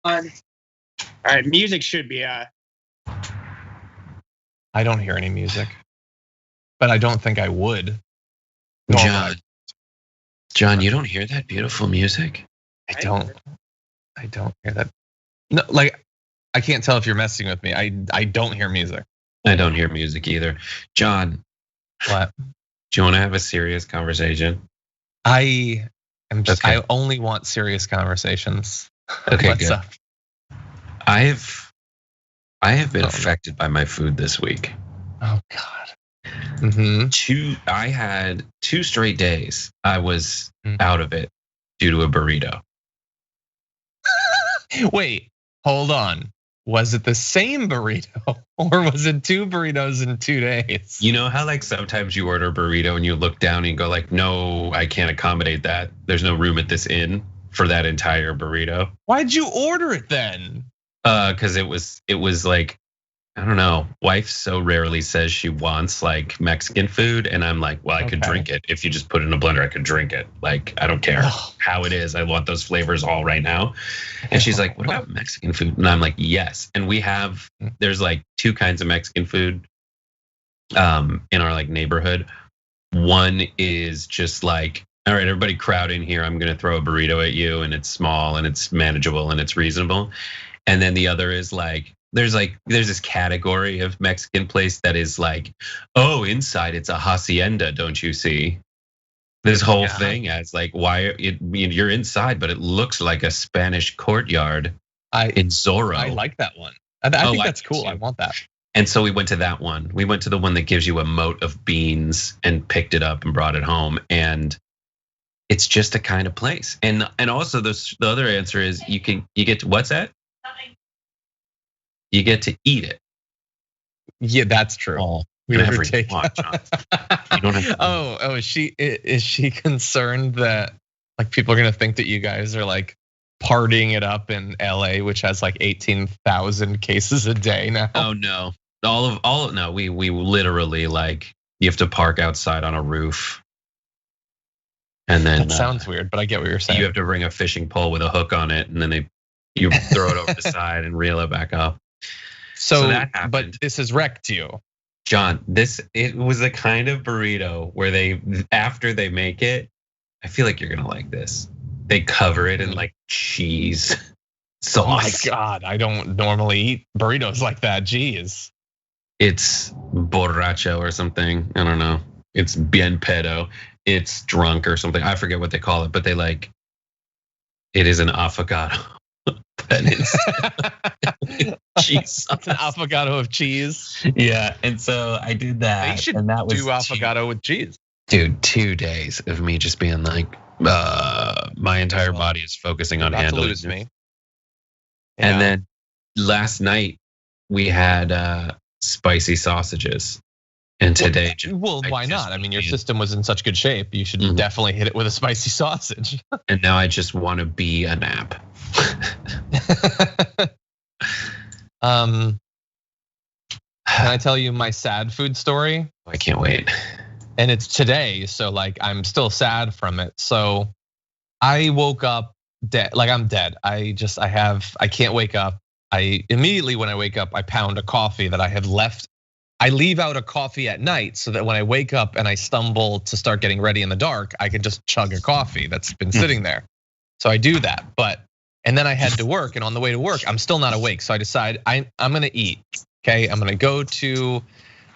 All right, music should be I don't hear any music, but I don't think I would. John, you don't hear that beautiful music? I don't hear that. No, like I can't tell if you're messing with me. I don't hear music. I don't hear music either. John, what? Do you want to have a serious conversation? I only want serious conversations. Okay, What's good. up? I have been affected by my food this week. Oh God. I had 2 straight days I was out of it due to a burrito. Wait, hold on. Was it the same burrito or was it 2 burritos in 2 days? You know how like sometimes you order a burrito and you look down and you go like, no, I can't accommodate that. There's no room at this inn for that entire burrito. Why'd you order it then? Because it was like, I don't know. Wife so rarely says she wants like Mexican food, and I'm like, well, I could drink it. If you just put it in a blender, I could drink it. Like, I don't care how it is. I want those flavors all right now. And she's like, what about Mexican food? And I'm like, yes. And there's like 2 kinds of Mexican food in our like neighborhood. One is just like, all right, everybody crowd in here. I'm gonna throw a burrito at you, and it's small and it's manageable and it's reasonable. And then the other is like, there's this category of Mexican place that is like, oh, inside it's a hacienda, don't you see? This whole thing as like, you're inside, but it looks like a Spanish courtyard in Zorro. I like that one. I think that's cool. I want that. And so we went to that one. We went to the one that gives you a moat of beans and picked it up and brought it home. And it's just a kind of place. And also the other answer is you get to, what's that? You get to eat it. Yeah, that's true. We never take. You don't have to. Is she concerned that like people are gonna think that you guys are like partying it up in LA, which has like 18,000 cases a day now? Oh no, no. We literally like you have to park outside on a roof, and then that sounds weird, but I get what you're saying. You have to bring a fishing pole with a hook on it, and then you throw it over the side and reel it back up. So that happened. But this has wrecked you. John, it was the kind of burrito where after they make it, I feel like you're gonna like this. They cover it in like cheese sauce. Oh my God, I don't normally eat burritos like that, jeez. It's borracho or something, I don't know. It's bien pedo, it's drunk or something. I forget what they call it, but it is an affogato. Cheese. It's an affogato of cheese. Yeah, and so I did that. They should and that was do affogato with cheese. Dude, 2 days of me just being like, my entire body is focusing on handling lose me. And then last night we had spicy sausages. And today, why not? I mean, your system was in such good shape. You should definitely hit it with a spicy sausage. And now I just want to be a nap. Can I tell you my sad food story? I can't wait. And it's today, so like I'm still sad from it. So I woke up dead, like I'm dead. I can't wake up. I immediately when I wake up, I pound a coffee that I had left. I leave out a coffee at night so that when I wake up and I stumble to start getting ready in the dark, I can just chug a coffee that's been sitting there. So I do that, and then I head to work, and on the way to work, I'm still not awake. So I decide I'm gonna eat. Okay, I'm gonna go to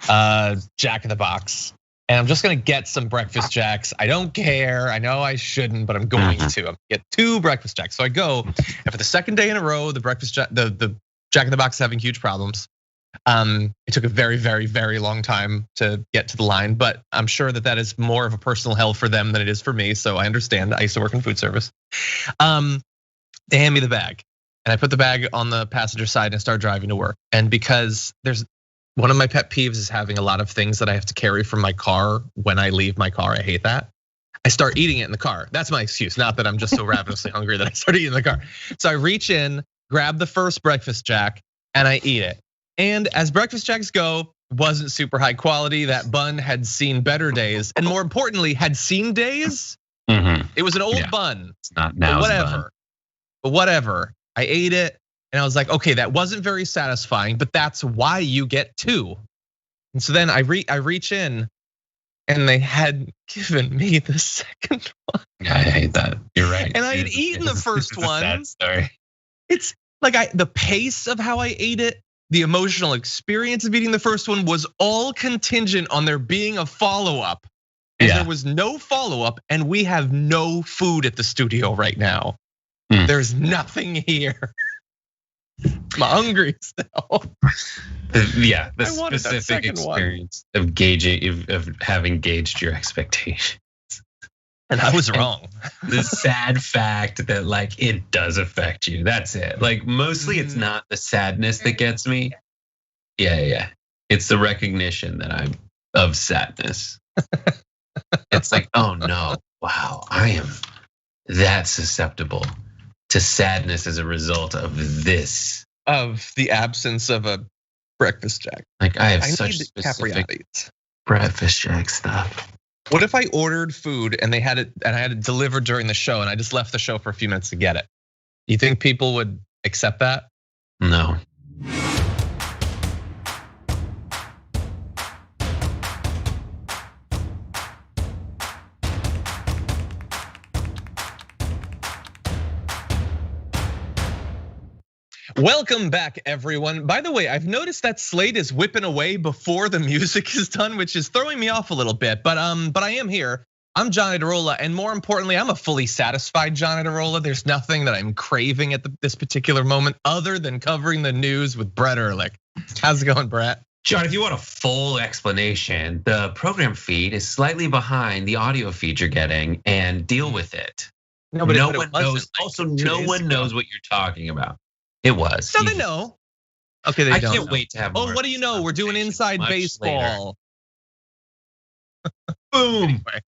Jack in the Box, and I'm just gonna get some breakfast jacks. I don't care. I know I shouldn't, but I'm going to. I'm gonna get 2 breakfast jacks. So I go, and for the second day in a row, the Jack in the Box is having huge problems. It took a very, very, very long time to get to the line, but I'm sure that is more of a personal hell for them than it is for me. So I understand. I used to work in food service. They hand me the bag, and I put the bag on the passenger side and I start driving to work. And because there's one of my pet peeves is having a lot of things that I have to carry from my car when I leave my car. I hate that. I start eating it in the car. That's my excuse. Not that I'm just so ravenously hungry that I start eating in the car. So I reach in, grab the first breakfast jack, and I eat it. And as breakfast jacks go, wasn't super high quality. That bun had seen better days, and more importantly, had seen days. It was an old bun. It's not now. But whatever. I ate it and I was like, okay, that wasn't very satisfying, but that's why you get 2. And so then I reach in and they had given me the second one. Yeah, I hate that. You're right. And I had eaten the first one. Sad story. It's like the pace of how I ate it, the emotional experience of eating the first one was all contingent on there being a follow-up. And there was no follow-up, and we have no food at the studio right now. There's nothing here. I'm hungry still. The specific experience of having gauged your expectations. And I was wrong. The sad fact that like it does affect you. That's it. Like mostly it's not the sadness that gets me. Yeah. It's the recognition that I'm of sadness. It's like, oh no, wow, I am that susceptible to sadness as a result of this. Of the absence of a breakfast jack. Like I have such specific breakfast jack stuff. What if I ordered food and they had it and I had it delivered during the show and I just left the show for a few minutes to get it? You think people would accept that? No. Welcome back, everyone. By the way, I've noticed that Slate is whipping away before the music is done, which is throwing me off a little bit. But I am here. I'm John Iadarola, and more importantly, I'm a fully satisfied John Iadarola. There's nothing that I'm craving at this particular moment other than covering the news with Brett Erlich. How's it going, Brett? John, if you want a full explanation, the program feed is slightly behind the audio feed you're getting, and deal with it. No one knows. Also, no one knows what you're talking about. It was. So they know. Okay, they don't. I can't wait to have more. Oh, what do you know? We're doing inside baseball. Boom. Anyway,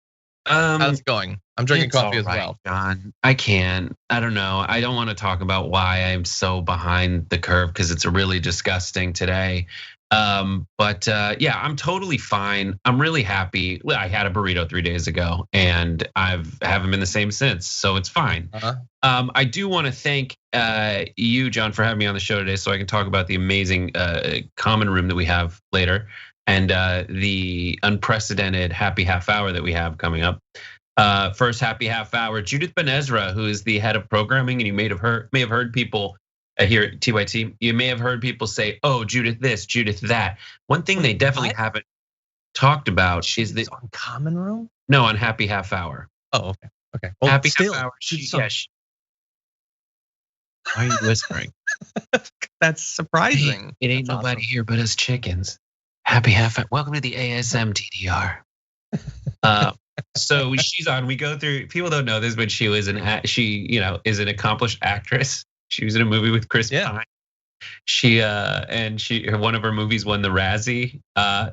how's it going? I'm drinking coffee as well. John, I can't. I don't know. I don't want to talk about why I'm so behind the curve because it's really disgusting today. But yeah, I'm totally fine. I'm really happy. I had a burrito 3 days ago, and haven't been the same since, so it's fine. I do want to thank you, John, for having me on the show today, so I can talk about the amazing common room that we have later, and the unprecedented happy half hour that we have coming up. First happy half hour, Judith Ben Ezra, who is the head of programming, and you may have heard people. Here at TYT, you may have heard people say, "Oh, Judith this, Judith that." One thing they definitely haven't talked about is that on Common Room. No, on Happy Half Hour. Oh, okay. Well, Happy Half Hour. Why are you whispering? That's surprising. It ain't nobody here but us chickens. Happy Half Hour. Welcome to the ASM TDR. So she's on. We go through. People don't know this, but she is an accomplished actress. She was in a movie with Chris Pine. One of her movies won the Razzie.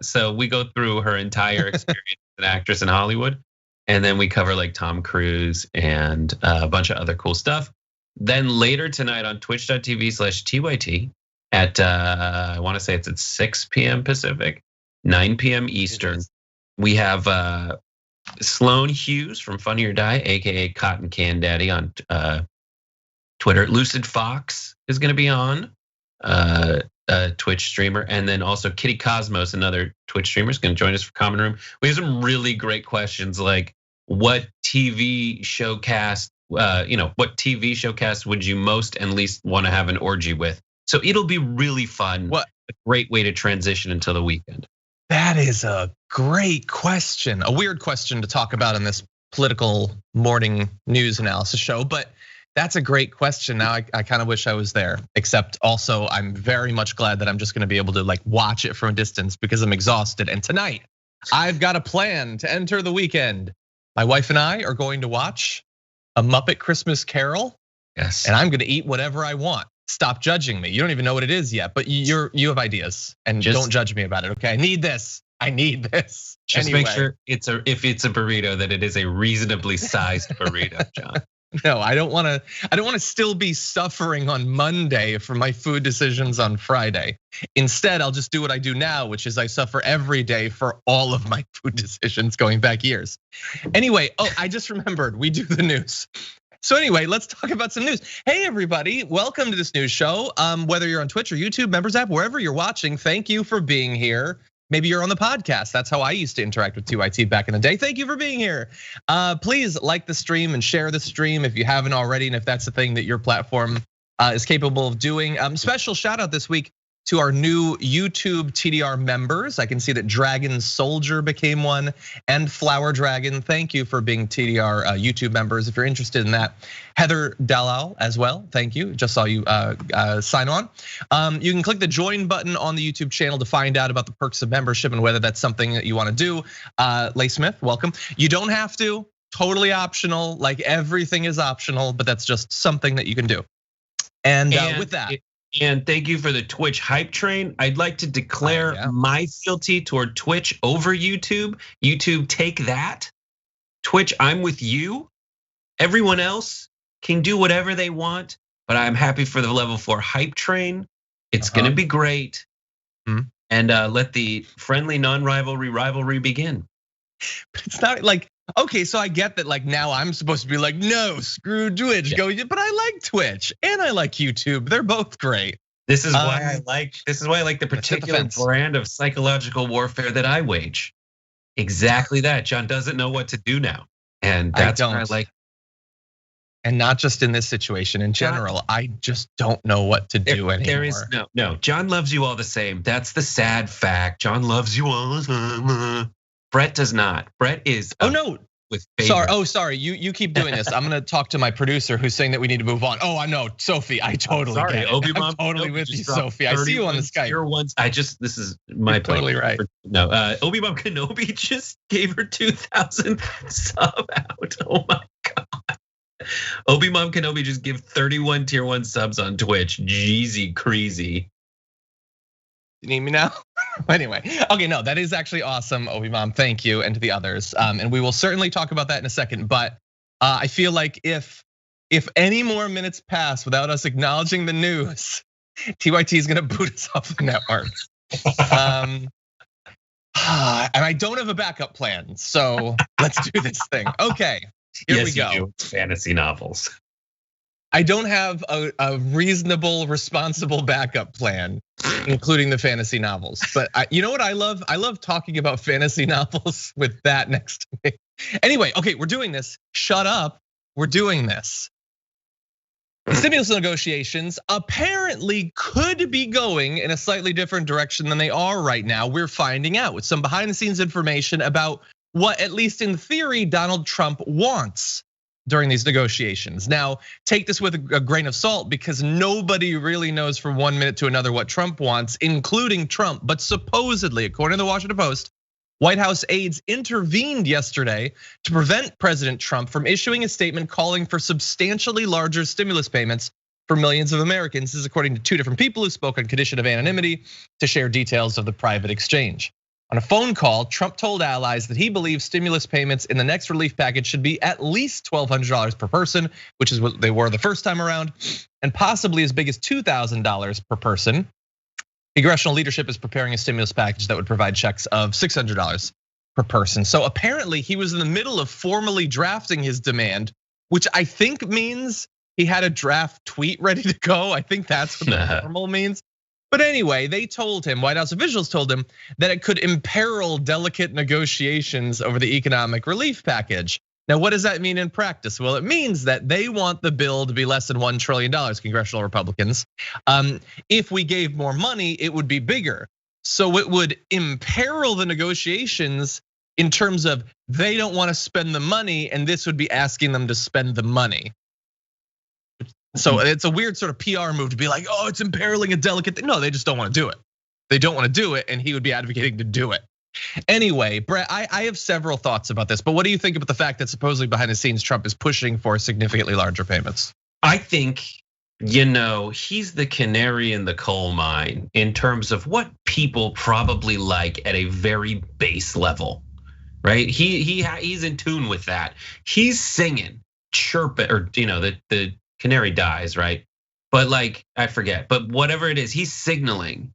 So we go through her entire experience as an actress in Hollywood, and then we cover like Tom Cruise and a bunch of other cool stuff. Then later tonight on twitch.tv/TYT at I want to say it's at 6 p.m. Pacific, 9 p.m. Eastern. We have Sloan Hughes from Funny or Die, aka Cotton Can Daddy on Twitter. Lucid Fox is going to be on, a Twitch streamer, and then also Kitty Cosmos, another Twitch streamer, is going to join us for Common Room. We have some really great questions, like what TV showcast, what TV showcast would you most and least want to have an orgy with? So it'll be really fun. What a great way to transition until the weekend. That is a great question, a weird question to talk about in this political morning news analysis show, but that's a great question. Now I kind of wish I was there, except also I'm very much glad that I'm just gonna be able to like watch it from a distance because I'm exhausted. And tonight I've got a plan to enter the weekend. My wife and I are going to watch A Muppet Christmas Carol. Yes. And I'm gonna eat whatever I want. Stop judging me. You don't even know what it is yet, but you have ideas, and don't judge me about it, okay? I need this. Just anyway. Make sure if it's a burrito that it is a reasonably sized burrito, John. No, I don't want to still be suffering on Monday for my food decisions on Friday. Instead, I'll just do what I do now, which is I suffer every day for all of my food decisions going back years. Anyway, I just remembered we do the news. So anyway, let's talk about some news. Hey everybody, welcome to this news show. Whether you're on Twitch or YouTube, Members app, wherever you're watching, thank you for being here. Maybe you're on the podcast. That's how I used to interact with TYT back in the day. Thank you for being here. Please like the stream and share the stream if you haven't already, and if that's the thing that your platform is capable of doing. Special shout out this week to our new YouTube TDR members. I can see that Dragon Soldier became one and Flower Dragon. Thank you for being TDR YouTube members. If you're interested in that, Heather Dalal as well. Thank you. Just saw you sign on. You can click the join button on the YouTube channel to find out about the perks of membership and whether that's something that you want to do. Leigh Smith, welcome. You don't have to. Totally optional. Like everything is optional, but that's just something that you can do. And with that. And thank you for the Twitch hype train. I'd like to declare my fealty toward Twitch over YouTube. YouTube, take that. Twitch, I'm with you. Everyone else can do whatever they want, but I'm happy for the level 4 hype train. It's gonna be great. And let the friendly non-rivalry begin. But it's not like, okay, so I get that like now I'm supposed to be like, no, screw Twitch, but I like Twitch and I like YouTube. They're both great. This is why I like the particular brand of psychological warfare that I wage. Exactly that. John doesn't know what to do now. And that's what I like. And not just in this situation, in general, I just don't know what to do anymore. There is no, John loves you all the same. That's the sad fact. John loves you all the same. Brett does not. Brett is. Oh no. Sorry. You keep doing this. I'm gonna talk to my producer who's saying that we need to move on. Oh, I know, Sophie. I totally get it. I'm totally with you, Sophie. I see you on the Skype. This is my point. Totally right. No, Obi-Wan Kenobi just gave her 2,000th sub out. Oh my god. Obi-Wan Kenobi just gave 31 tier 1 subs on Twitch. Jeezy crazy. You need me now? Anyway, okay, no, that is actually awesome, Obi-Wan. Thank you, and to the others. And we will certainly talk about that in a second. But I feel like if any more minutes pass without us acknowledging the news, TYT is gonna boot us off the network. And I don't have a backup plan, so let's do this thing. Okay, here we go. You do. Fantasy novels. I don't have a reasonable, responsible backup plan, including the fantasy novels. But you know what I love? I love talking about fantasy novels with that next to me. Anyway, okay, we're doing this. Shut up, we're doing this. The stimulus negotiations apparently could be going in a slightly different direction than they are right now. We're finding out with some behind the scenes information about what, at least in theory, Donald Trump wants during these negotiations. Now, take this with a grain of salt because nobody really knows from 1 minute to another what Trump wants, including Trump. But supposedly, according to the Washington Post, White House aides intervened yesterday to prevent President Trump from issuing a statement calling for substantially larger stimulus payments for millions of Americans. This is according to 2 different people who spoke on condition of anonymity to share details of the private exchange. On a phone call, Trump told allies that he believes stimulus payments in the next relief package should be at least $1,200 per person, which is what they were the first time around, and possibly as big as $2,000 per person. Congressional leadership is preparing a stimulus package that would provide checks of $600 per person. So apparently he was in the middle of formally drafting his demand, which I think means he had a draft tweet ready to go. I think that's what the formal means. But anyway, they told him, White House officials told him that it could imperil delicate negotiations over the economic relief package. Now, what does that mean in practice? Well, it means that they want the bill to be less than $1 trillion, congressional Republicans. If we gave more money, it would be bigger. So it would imperil the negotiations in terms of they don't want to spend the money, and this would be asking them to spend the money. So it's a weird sort of PR move to be like, oh, it's imperiling a delicate thing. No, they just don't want to do it. They don't want to do it, and he would be advocating to do it. Anyway, Brett, I have several thoughts about this, but what do you think about the fact that supposedly behind the scenes Trump is pushing for significantly larger payments? I think, he's the canary in the coal mine in terms of what people probably like at a very base level, right? He's in tune with that. He's singing, chirping, or the canary dies, right? But like, I forget, but whatever it is, he's signaling.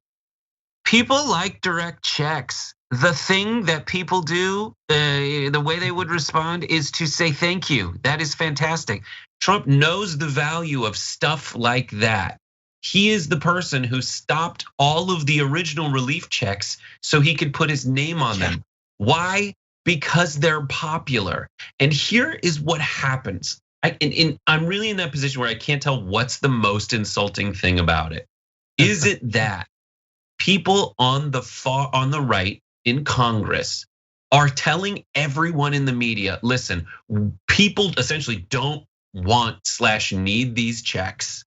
People like direct checks. the thing that people do, the way they would respond is to say thank you. That is fantastic. Trump knows the value of stuff like that. He is the person who stopped all of the original relief checks so he could put his name on them. Why? Because they're popular. And here is what happens. I'm really in that position where I can't tell what's the most insulting thing about it. Is it that people on the right in Congress are telling everyone in the media, listen, people essentially don't want/need these checks.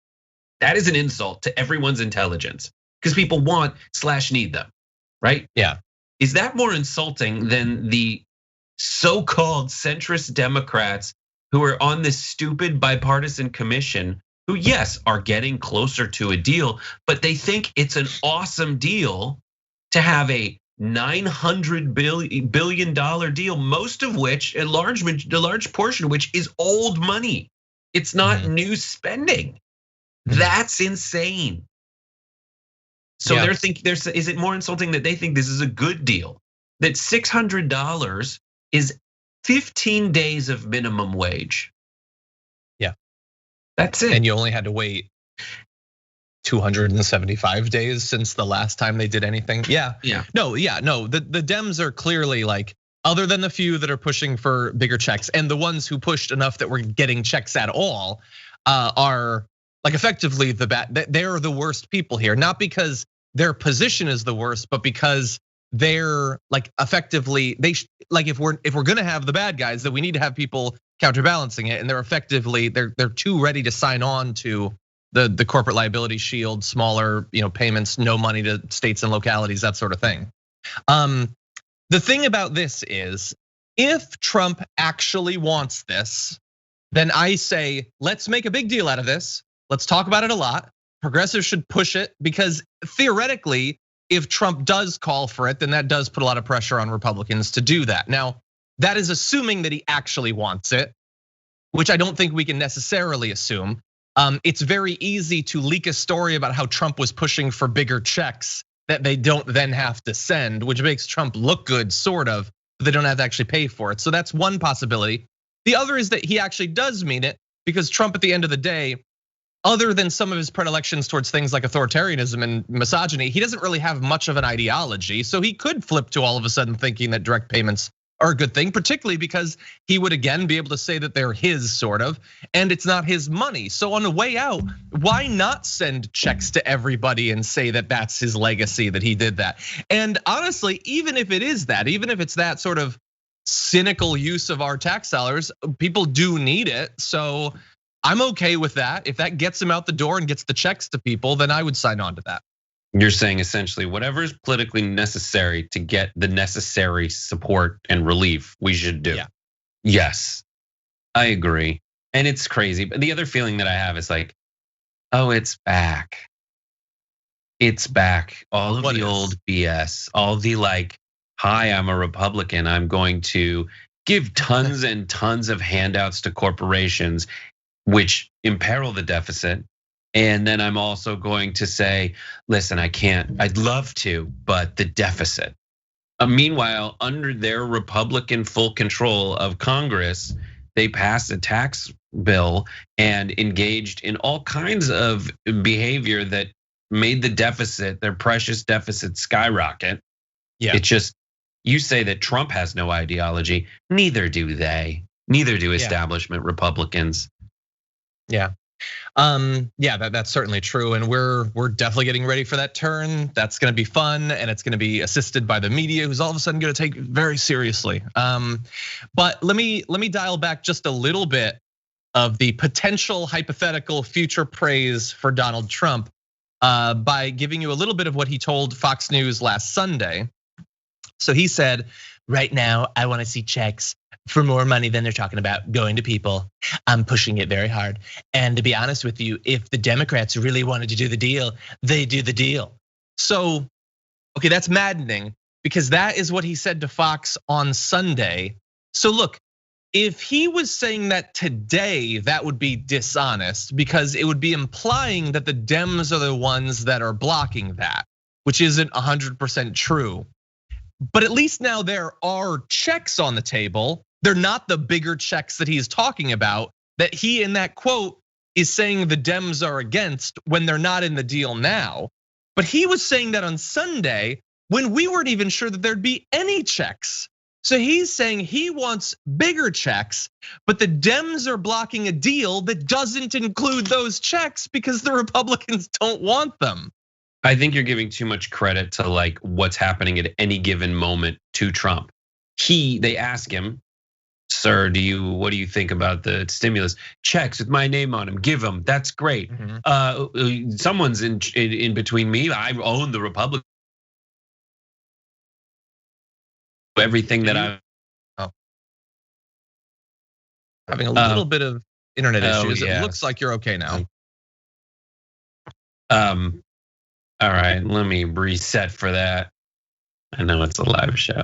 That is an insult to everyone's intelligence because people want/need them, right? Yeah. Is that more insulting than the so-called centrist Democrats who are on this stupid bipartisan commission who, yes, are getting closer to a deal, but they think it's an awesome deal to have a $900 billion deal, most of which, a large portion of which is old money. It's not new spending. That's insane. So they're thinking, is it more insulting that they think this is a good deal? That $600 is 15 days of minimum wage. Yeah. That's it. And you only had to wait 275 days since the last time they did anything. Yeah. No. The Dems are clearly like, other than the few that are pushing for bigger checks and the ones who pushed enough that we're getting checks at all, are like effectively they're the worst people here. Not because their position is the worst, but because they're like effectively like if we're gonna have the bad guys, that we need to have people counterbalancing it, and they're effectively they're too ready to sign on to the corporate liability shield, smaller payments, no money to states and localities, that sort of thing. The thing about this is, if Trump actually wants this, then I say let's make a big deal out of this. Let's talk about it a lot. Progressives should push it because theoretically, if Trump does call for it, then that does put a lot of pressure on Republicans to do that. Now, that is assuming that he actually wants it, which I don't think we can necessarily assume. It's very easy to leak a story about how Trump was pushing for bigger checks that they don't then have to send, which makes Trump look good, sort of, but they don't have to actually pay for it. So that's one possibility. The other is that he actually does mean it, because Trump, at the end of the day, other than some of his predilections towards things like authoritarianism and misogyny, he doesn't really have much of an ideology. So he could flip to all of a sudden thinking that direct payments are a good thing, particularly because he would again be able to say that they're his, sort of, and it's not his money. So on the way out, why not send checks to everybody and say that that's his legacy, that he did that? And honestly, even if it is that, even if it's that sort of cynical use of our tax dollars, people do need it. So I'm okay with that. If that gets him out the door and gets the checks to people, then I would sign on to that. You're saying essentially whatever is politically necessary to get the necessary support and relief, we should do. Yeah. Yes, I agree. And it's crazy. But the other feeling that I have is like, oh, it's back. It's back. All of the old BS, all the like, hi, I'm a Republican. I'm going to give tons and tons of handouts to corporations, which imperil the deficit. And then I'm also going to say, listen, I'd love to, but the deficit. Meanwhile, under their Republican full control of Congress, they passed a tax bill and engaged in all kinds of behavior that made the deficit, their precious deficit, skyrocket. Yeah. It's just, you say that Trump has no ideology, neither do they. Neither do establishment Republicans. Yeah. That's certainly true, and we're definitely getting ready for that turn. That's going to be fun, and it's going to be assisted by the media, who's all of a sudden going to take it very seriously. But let me dial back just a little bit of the potential hypothetical future praise for Donald Trump by giving you a little bit of what he told Fox News last Sunday. So he said, right now, I want to see checks for more money than they're talking about going to people. I'm pushing it very hard. And to be honest with you, if the Democrats really wanted to do the deal, they do the deal. So, okay, that's maddening, because that is what he said to Fox on Sunday. So look, if he was saying that today, that would be dishonest, because it would be implying that the Dems are the ones that are blocking that, which isn't 100% true. But at least now there are checks on the table. They're not the bigger checks that he's talking about, that he in that quote is saying the Dems are against when they're not in the deal now. But he was saying that on Sunday when we weren't even sure that there'd be any checks. So he's saying he wants bigger checks, but the Dems are blocking a deal that doesn't include those checks because the Republicans don't want them. I think you're giving too much credit to like what's happening at any given moment to Trump. They ask him, sir, what do you think about the stimulus checks with my name on them? Give them, that's great. Someone's in between me. I own the Republican. Everything that I'm having a little bit of internet issues. Yeah. It looks like you're okay now. All right, let me reset for that. I know it's a live show.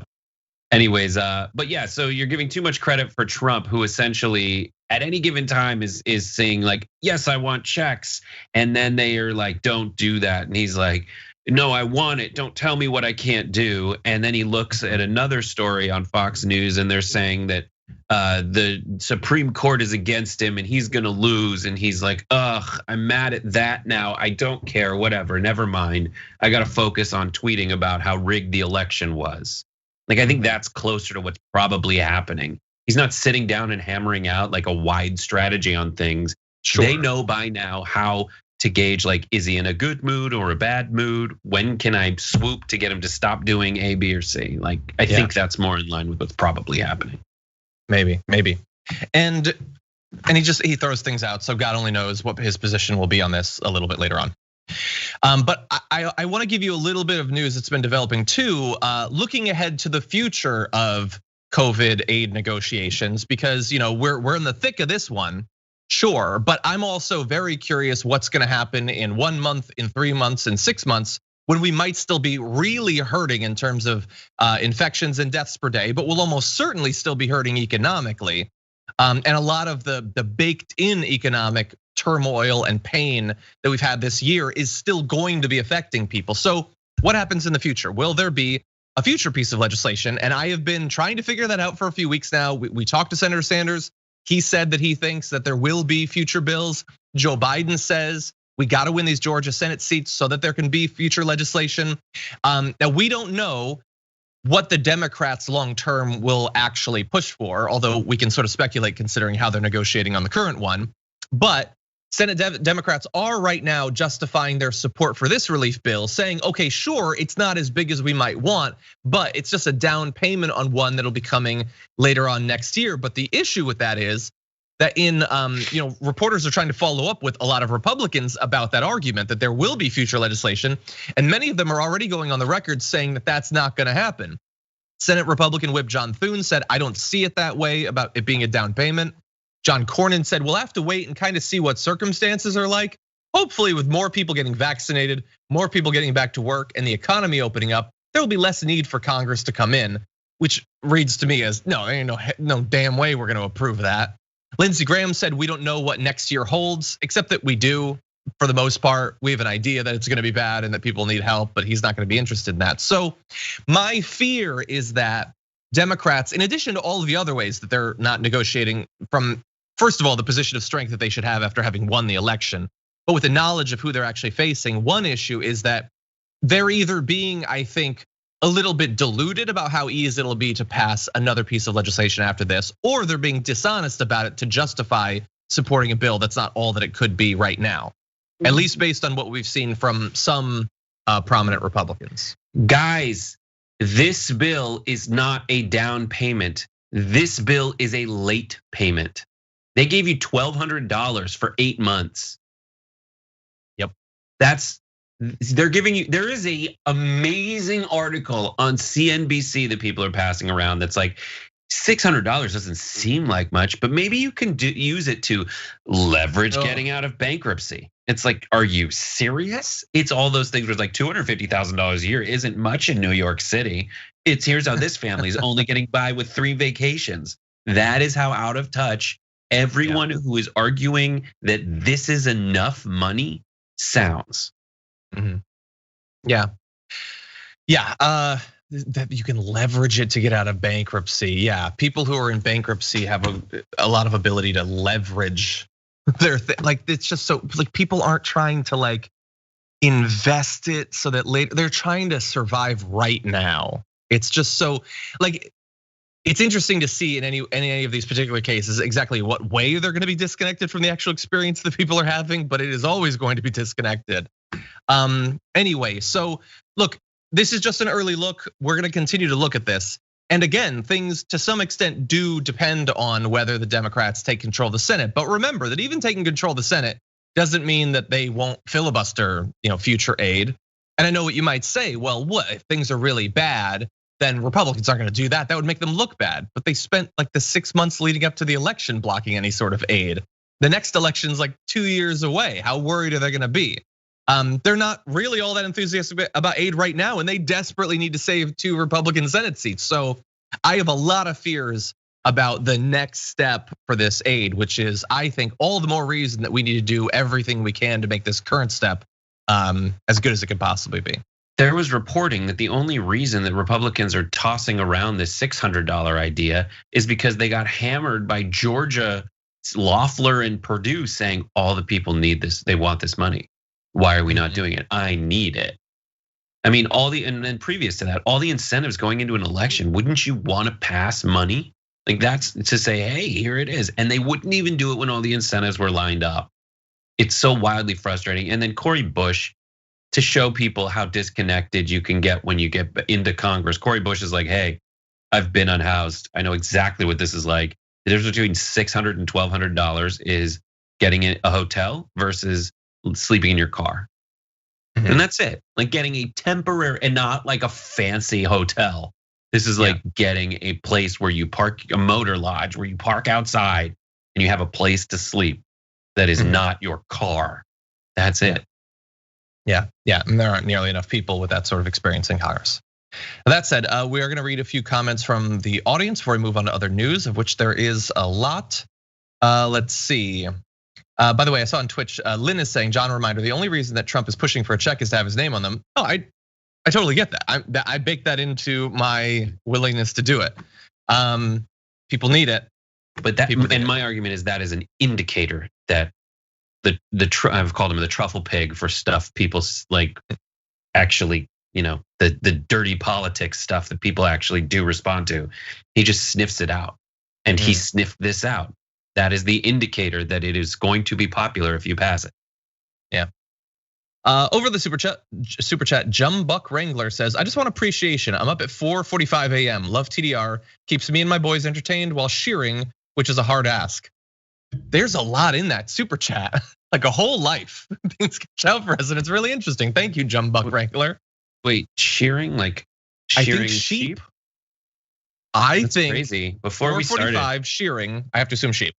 Anyways, but yeah, so you're giving too much credit for Trump, who essentially at any given time is saying like, yes, I want checks. And then they are like, don't do that. And he's like, no, I want it. Don't tell me what I can't do. And then he looks at another story on Fox News and they're saying that the Supreme Court is against him and he's gonna lose. And he's like, ugh, I'm mad at that now. I don't care, whatever, never mind. I gotta focus on tweeting about how rigged the election was. Like, I think that's closer to what's probably happening. He's not sitting down and hammering out like a wide strategy on things. Sure. They know by now how to gauge, like, is he in a good mood or a bad mood? When can I swoop to get him to stop doing A, B, or C? Like, I think that's more in line with what's probably happening. Maybe. And he throws things out, so God only knows what his position will be on this a little bit later on. But I want to give you a little bit of news that's been developing too, looking ahead to the future of COVID aid negotiations, because we're in the thick of this one. Sure, but I'm also very curious what's gonna happen in 1 month, in 3 months, in 6 months, when we might still be really hurting in terms of infections and deaths per day, but we'll almost certainly still be hurting economically. And a lot of the baked in economic turmoil and pain that we've had this year is still going to be affecting people. So what happens in the future? Will there be a future piece of legislation? And I have been trying to figure that out for a few weeks now. We talked to Senator Sanders. He said that he thinks that there will be future bills. Joe Biden says we got to win these Georgia Senate seats so that there can be future legislation. Now we don't know what the Democrats long term will actually push for, although we can sort of speculate considering how they're negotiating on the current one. But Senate Democrats are right now justifying their support for this relief bill, saying, okay, sure, it's not as big as we might want, but it's just a down payment on one that'll be coming later on next year. But the issue with that is that reporters are trying to follow up with a lot of Republicans about that argument that there will be future legislation, and many of them are already going on the record saying that that's not gonna happen. Senate Republican Whip John Thune said, I don't see it that way about it being a down payment. John Cornyn said, we'll have to wait and kind of see what circumstances are like. Hopefully with more people getting vaccinated, more people getting back to work, and the economy opening up, there will be less need for Congress to come in, which reads to me as, no, there ain't no damn way we're gonna approve that. Lindsey Graham said, we don't know what next year holds, except that we do, for the most part. We have an idea that it's gonna be bad and that people need help, but he's not gonna be interested in that. So my fear is that Democrats, in addition to all of the other ways that they're not negotiating from, first of all, the position of strength that they should have after having won the election, but with the knowledge of who they're actually facing, one issue is that they're either being, I think, a little bit deluded about how easy it'll be to pass another piece of legislation after this, or they're being dishonest about it to justify supporting a bill that's not all that it could be right now, at least based on what we've seen from some prominent Republicans. Guys, this bill is not a down payment. This bill is a late payment. They gave you $1,200 for 8 months. Yep. They're giving you, there is a amazing article on CNBC that people are passing around that's like, $600 doesn't seem like much, but maybe you can use it to leverage getting out of bankruptcy. It's like, are you serious? It's all those things where it's like $250,000 a year isn't much in New York City. It's here's how this family is only getting by with 3 vacations. That is how out of touch everyone who is arguing that this is enough money sounds. Yeah. that you can leverage it to get out of bankruptcy. Yeah, people who are in bankruptcy have a lot of ability to leverage their like it's just so like people aren't trying to like invest it so that later they're trying to survive right now. It's just so like it's interesting to see in any of these particular cases exactly what way they're going to be disconnected from the actual experience that people are having, but it is always going to be disconnected. Anyway, so look, this is just an early look. We're going to continue to look at this. And again, things to some extent do depend on whether the Democrats take control of the Senate. But remember that even taking control of the Senate doesn't mean that they won't filibuster, future aid. And I know what you might say, well, what if things are really bad? Then Republicans aren't going to do that. That would make them look bad. But they spent like the 6 months leading up to the election blocking any sort of aid. The next election's like 2 years away. How worried are they going to be? They're not really all that enthusiastic about aid right now, and they desperately need to save 2 Republican Senate seats. So I have a lot of fears about the next step for this aid, which is, I think, all the more reason that we need to do everything we can to make this current step as good as it could possibly be. There was reporting that the only reason that Republicans are tossing around this $600 idea is because they got hammered by Georgia, Loeffler, and Perdue saying all the people need this, they want this money. Why are we not doing it? I need it. I mean, and then previous to that, all the incentives going into an election, wouldn't you want to pass money? Like that's to say, hey, here it is. And they wouldn't even do it when all the incentives were lined up. It's so wildly frustrating. And then Cori Bush, to show people how disconnected you can get when you get into Congress. Cori Bush is like, hey, I've been unhoused. I know exactly what this is like. The difference between $600 and $1,200 is getting a hotel versus sleeping in your car. And that's it. Like getting a temporary and not like a fancy hotel. This is like getting a place where you park, a motor lodge where you park outside and you have a place to sleep that is not your car. That's it. Yeah, and there aren't nearly enough people with that sort of experience in Congress. That said, we are going to read a few comments from the audience before we move on to other news, of which there is a lot. Let's see. By the way, I saw on Twitch, Lynn is saying, John, reminder, the only reason that Trump is pushing for a check is to have his name on them. Oh, I totally get that. I baked that into my willingness to do it. People need it. But that, and my argument is that is an indicator that I've called him the truffle pig for stuff people like actually, the dirty politics stuff that people actually do respond to. He just sniffs it out, and he sniffed this out. That is the indicator that it is going to be popular if you pass it. Yeah. Over the super chat, Jumbuck Wrangler says, I just want appreciation. I'm up at 4:45 a.m. Love TDR. Keeps me and my boys entertained while shearing, which is a hard ask. There's a lot in that super chat, like a whole life being sketched out for us, and it's really interesting. Thank you, Jumbuck Wrangler. Wait, shearing like shearing sheep? That's think crazy. Before we started, shearing, I have to assume sheep.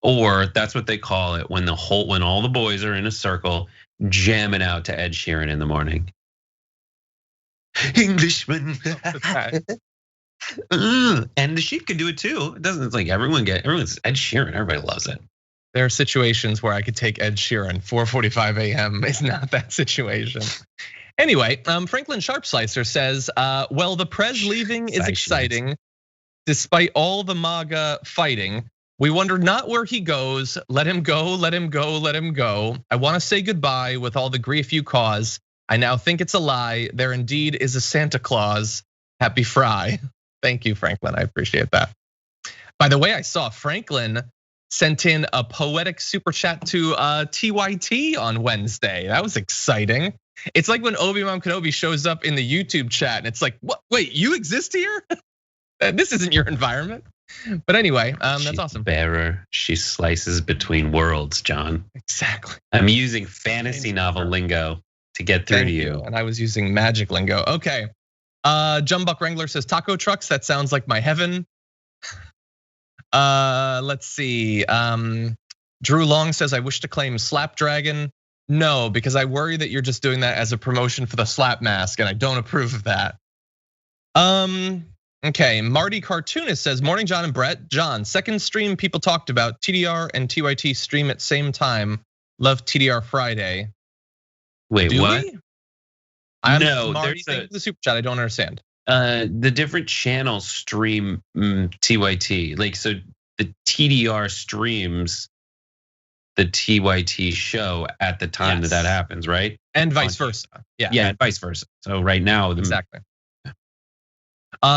Or that's what they call it when all the boys are in a circle jamming out to Ed Sheeran in the morning. Englishman. And the sheep can do it too. It's like everyone's Ed Sheeran, everybody loves it. There are situations where I could take Ed Sheeran. 4:45 a.m. is not that situation. Anyway, Franklin Sharpslicer says, well, the Prez leaving is exciting. Despite all the MAGA fighting, we wonder not where he goes. Let him go, let him go, let him go. I want to say goodbye with all the grief you cause. I now think it's a lie. There indeed is a Santa Claus. Happy Fry. Thank you, Franklin. I appreciate that. By the way, I saw Franklin sent in a poetic super chat to TYT on Wednesday. That was exciting. It's like when Obi-Wan Kenobi shows up in the YouTube chat and it's like, what? Wait, you exist here? This isn't your environment. But anyway, that's awesome. Bearer, she slices between worlds, John. Exactly. I'm using fantasy novel lingo to get through to you. And I was using magic lingo. Okay. Jumbuck Wrangler says taco trucks. That sounds like my heaven. Let's see. Drew Long says, I wish to claim Slapdragon. No, because I worry that you're just doing that as a promotion for the slap mask, and I don't approve of that. Okay, Marty Cartoonist says, morning, John and Brett. John, second stream people talked about TDR and TYT stream at same time. Love TDR Friday. Wait, what? I'm Marty, thank you for the super chat. I don't understand. the different channels stream TYT. Like, so the TDR streams the TYT show at the time that happens, right? And vice versa. Yeah, and vice versa. So right now, exactly.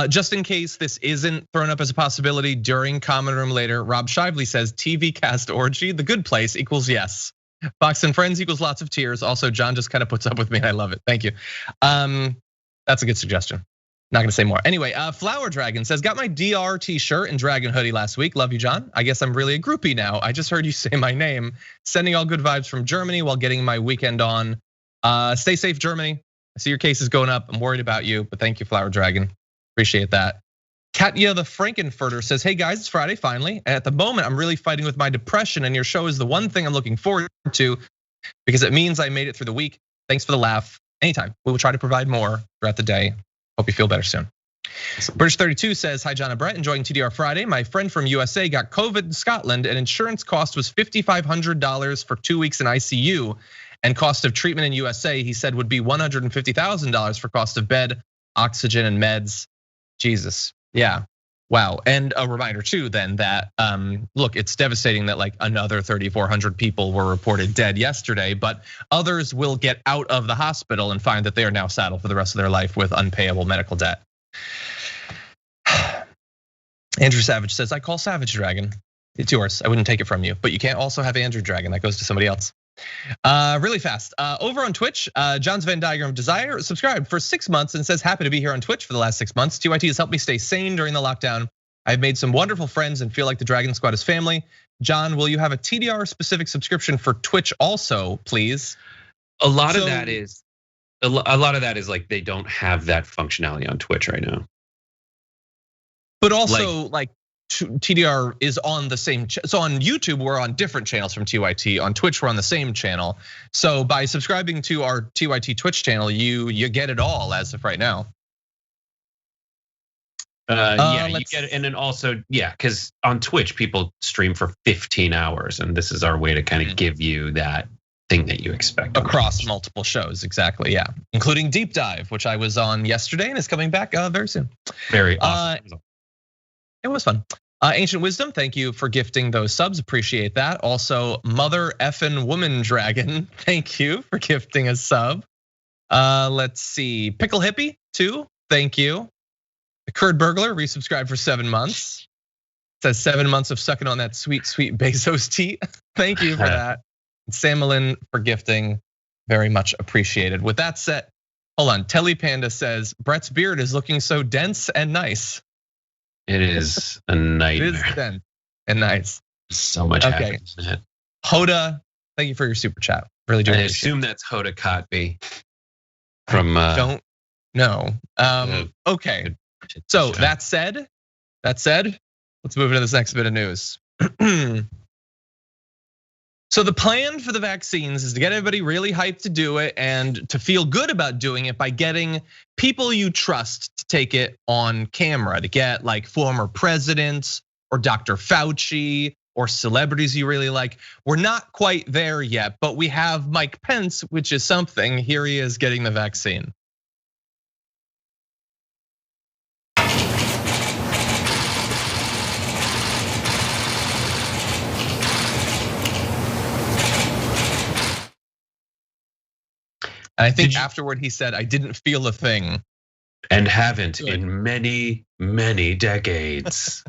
Just in case this isn't thrown up as a possibility during comment room later, Rob Shively says TV cast orgy, The Good Place equals yes. Fox and Friends equals lots of tears. Also, John just kind of puts up with me and I love it. Thank you. That's a good suggestion. Not gonna say more. Anyway, Flower Dragon says, got my DR t-shirt and dragon hoodie last week. Love you, John. I guess I'm really a groupie now. I just heard you say my name. Sending all good vibes from Germany while getting my weekend on. Stay safe, Germany. I see your case is going up. I'm worried about you, but thank you, Flower Dragon. Appreciate that. Katya the Frankenfurter says, hey guys, it's Friday finally. And at the moment, I'm really fighting with my depression and your show is the one thing I'm looking forward to because it means I made it through the week. Thanks for the laugh. Anytime, we will try to provide more throughout the day. Hope you feel better soon. British 32 says, hi John and Brett, enjoying TDR Friday. My friend from USA got COVID in Scotland and insurance cost was $5,500 for 2 weeks in ICU. And cost of treatment in USA, he said, would be $150,000 for cost of bed, oxygen and meds. Jesus, yeah, wow. And a reminder too then that, look, it's devastating that like another 3,400 people were reported dead yesterday, but others will get out of the hospital and find that they are now saddled for the rest of their life with unpayable medical debt. Andrew Savage says, I call Savage Dragon. It's yours, I wouldn't take it from you, but you can't also have Andrew Dragon, that goes to somebody else. Really fast, over on Twitch, John's Venn Diagram of Desire subscribed for 6 months and says happy to be here on Twitch for the last 6 months. TYT has helped me stay sane during the lockdown. I've made some wonderful friends and feel like the Dragon Squad is family. John, will you have a TDR specific subscription for Twitch also, please? A lot of that is like they don't have that functionality on Twitch right now. But also like TDR is on the same, so on YouTube, we're on different channels from TYT. On Twitch, we're on the same channel. So by subscribing to our TYT Twitch channel, you get it all as of right now. Yeah, you get it, and then also, yeah, because on Twitch, people stream for 15 hours, and this is our way to kind of give you that thing that you expect. Across multiple shows, exactly, yeah. Including Deep Dive, which I was on yesterday and is coming back very soon. Very awesome. It was fun. Ancient Wisdom, thank you for gifting those subs, appreciate that. Also, Mother Effin Woman Dragon, thank you for gifting a sub. Let's see, Pickle Hippie too, thank you. The Kurd Burglar resubscribed for 7 months. Says 7 months of sucking on that sweet, sweet Bezos teat. Thank you for that. And Sam Malin for gifting, very much appreciated. With that said, hold on, Telly Panda says, Brett's beard is looking so dense and nice. It is a nightmare. It is dense and nice. So much happens in it. Hoda, thank you for your super chat. Really do. I assume that's Hoda Kotb from. Don't know. Okay. So that said, let's move into this next bit of news. So the plan for the vaccines is to get everybody really hyped to do it and to feel good about doing it by getting people you trust to take it on camera, to get like former presidents or Dr. Fauci or celebrities you really like. We're not quite there yet, but we have Mike Pence, which is something. Here he is getting the vaccine. And I think afterward he said, I didn't feel a thing. And haven't in many, many decades.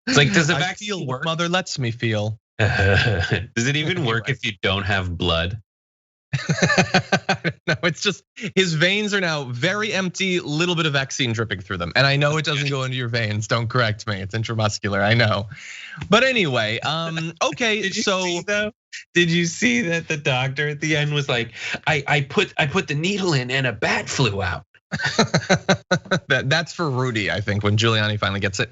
It's like, does the vaccine work? Mother lets me feel. Does it even work if you don't have blood? No, it's just his veins are now very empty, little bit of vaccine dripping through them. And I know it doesn't go into your veins, don't correct me, it's intramuscular, I know. But anyway, okay, did you see that the doctor at the end was like, I put the needle in and a bat flew out? That's for Rudy, I think, when Giuliani finally gets it.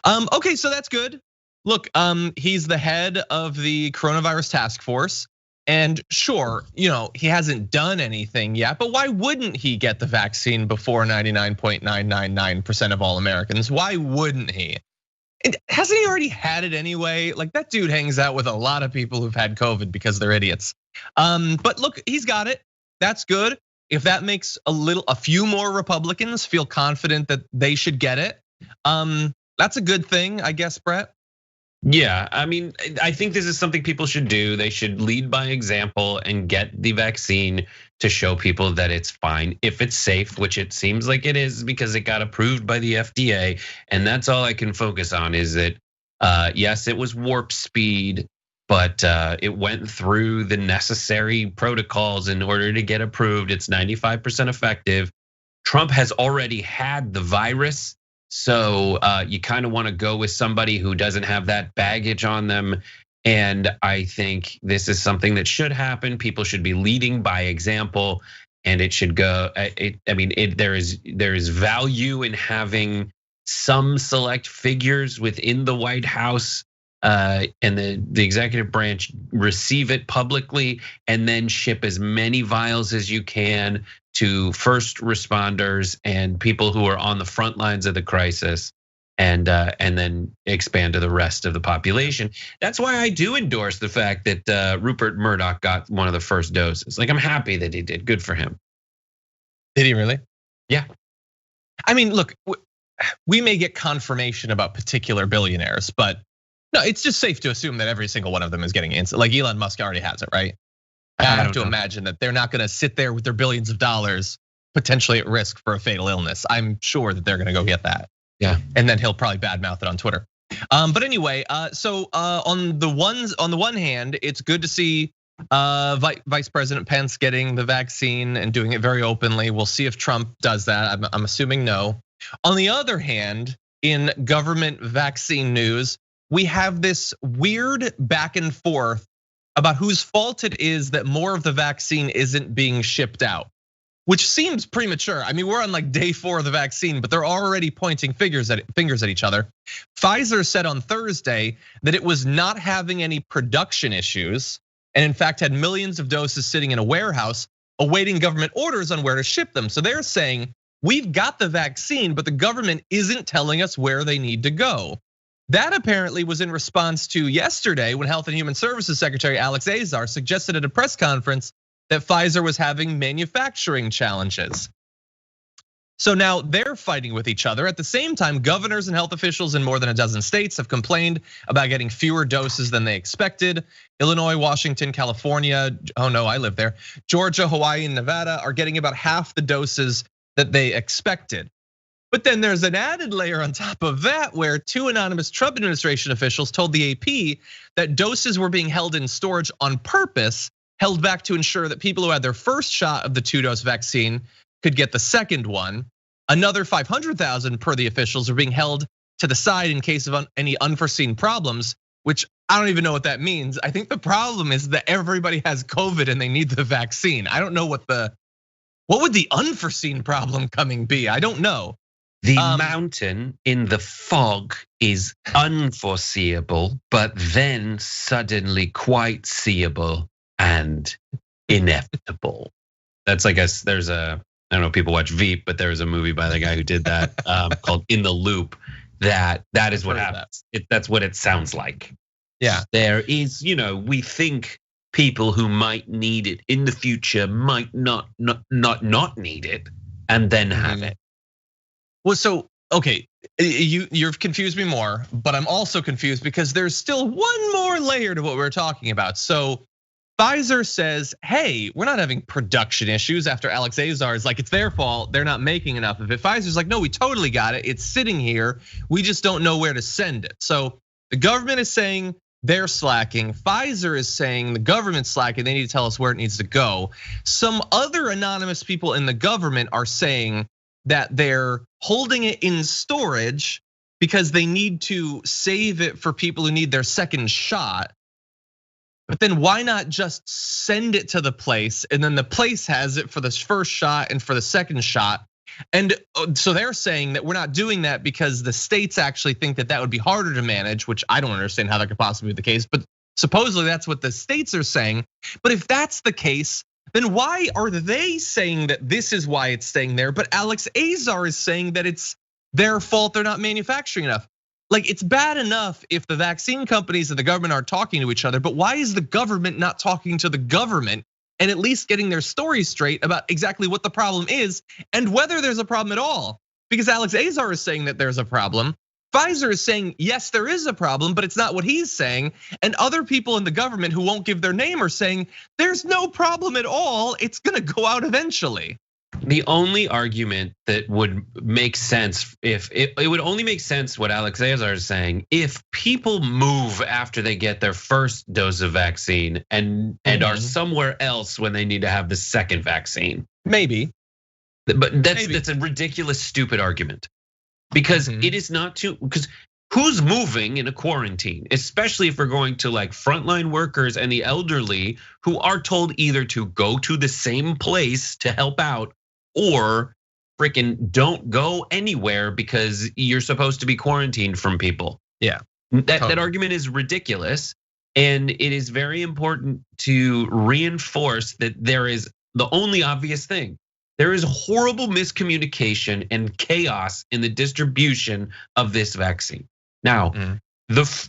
Okay, so that's good. Look, he's the head of the coronavirus task force. And sure, he hasn't done anything yet, but why wouldn't he get the vaccine before 99.999% of all Americans? Why wouldn't he? Hasn't he already had it anyway? Like that dude hangs out with a lot of people who've had COVID because they're idiots. But look, he's got it. That's good. if that makes a few more Republicans feel confident that they should get it, that's a good thing, I guess, Brett. Yeah, I mean, I think this is something people should do. They should lead by example and get the vaccine to show people that it's fine if it's safe, which it seems like it is because it got approved by the FDA. And that's all I can focus on is that, yes, it was warp speed, but it went through the necessary protocols in order to get approved. It's 95% effective. Trump has already had the virus. So you kind of want to go with somebody who doesn't have that baggage on them. And I think this is something that should happen. People should be leading by example, and it should go. There is value in having some select figures within the White House and the executive branch receive it publicly and then ship as many vials as you can to first responders and people who are on the front lines of the crisis, and then expand to the rest of the population. That's why I do endorse the fact that Rupert Murdoch got one of the first doses. Like, I'm happy that he did. Good for him. Did he really? Yeah. I mean, look, we may get confirmation about particular billionaires, but no, it's just safe to assume that every single one of them is getting instant. Like Elon Musk already has it, right? I have to imagine that they're not going to sit there with their billions of dollars potentially at risk for a fatal illness. I'm sure that they're going to go get that. Yeah, and then he'll probably badmouth it on Twitter. But anyway, so on the one hand, it's good to see Vice President Pence getting the vaccine and doing it very openly. We'll see if Trump does that. I'm assuming no. On the other hand, in government vaccine news, we have this weird back and forth about whose fault it is that more of the vaccine isn't being shipped out, which seems premature. I mean, we're on like day 4 of the vaccine, but they're already pointing fingers at each other. Pfizer said on Thursday that it was not having any production issues, and in fact had millions of doses sitting in a warehouse awaiting government orders on where to ship them. So they're saying, we've got the vaccine, but the government isn't telling us where they need to go. That apparently was in response to yesterday when Health and Human Services Secretary Alex Azar suggested at a press conference that Pfizer was having manufacturing challenges. So now they're fighting with each other. At the same time, governors and health officials in more than a dozen states have complained about getting fewer doses than they expected. Illinois, Washington, California, oh no, I live there. Georgia, Hawaii, and Nevada are getting about half the doses that they expected. But then there's an added layer on top of that where 2 anonymous Trump administration officials told the AP that doses were being held in storage on purpose, held back to ensure that people who had their first shot of the 2-dose vaccine could get the second one. Another 500,000 per the officials are being held to the side in case of any unforeseen problems, which I don't even know what that means. I think the problem is that everybody has COVID and they need the vaccine. I don't know what would the unforeseen problem coming be? I don't know. The mountain in the fog is unforeseeable, but then suddenly quite seeable and inevitable. That's like there's I don't know if people watch Veep, but there's a movie by the guy who did that called In the Loop. That is what happens. That's what it sounds like. Yeah, there is, we think people who might need it in the future might not need it and then have it. Well, so, okay, you've confused me more, but I'm also confused because there's still one more layer to what we're talking about. So Pfizer says, hey, we're not having production issues after Alex Azar is like, it's their fault, they're not making enough of it. Pfizer's like, no, we totally got it. It's sitting here. We just don't know where to send it. So the government is saying they're slacking. Pfizer is saying the government's slacking. They need to tell us where it needs to go. Some other anonymous people in the government are saying that they're holding it in storage because they need to save it for people who need their second shot. But then why not just send it to the place and then the place has it for the first shot and for the second shot? And so they're saying that we're not doing that because the states actually think that would be harder to manage, which I don't understand how that could possibly be the case. But supposedly that's what the states are saying. But if that's the case, then why are they saying that this is why it's staying there? But Alex Azar is saying that it's their fault, they're not manufacturing enough. Like, it's bad enough if the vaccine companies and the government aren't talking to each other, but why is the government not talking to the government and at least getting their story straight about exactly what the problem is and whether there's a problem at all. Because Alex Azar is saying that there's a problem. Pfizer is saying, yes, there is a problem, but it's not what he's saying. And other people in the government who won't give their name are saying, there's no problem at all. It's gonna go out eventually. The only argument that would make sense, if it would only make sense what Alex Azar is saying, if people move after they get their first dose of vaccine and are somewhere else when they need to have the second vaccine. Maybe. But that's a ridiculous, stupid argument. Because it is not too, because who's moving in a quarantine, especially if we're going to like frontline workers and the elderly who are told either to go to the same place to help out or freaking don't go anywhere because you're supposed to be quarantined from people. Yeah. That argument is ridiculous. And it is very important to reinforce that there is the only obvious thing. There is horrible miscommunication and chaos in the distribution of this vaccine. Now,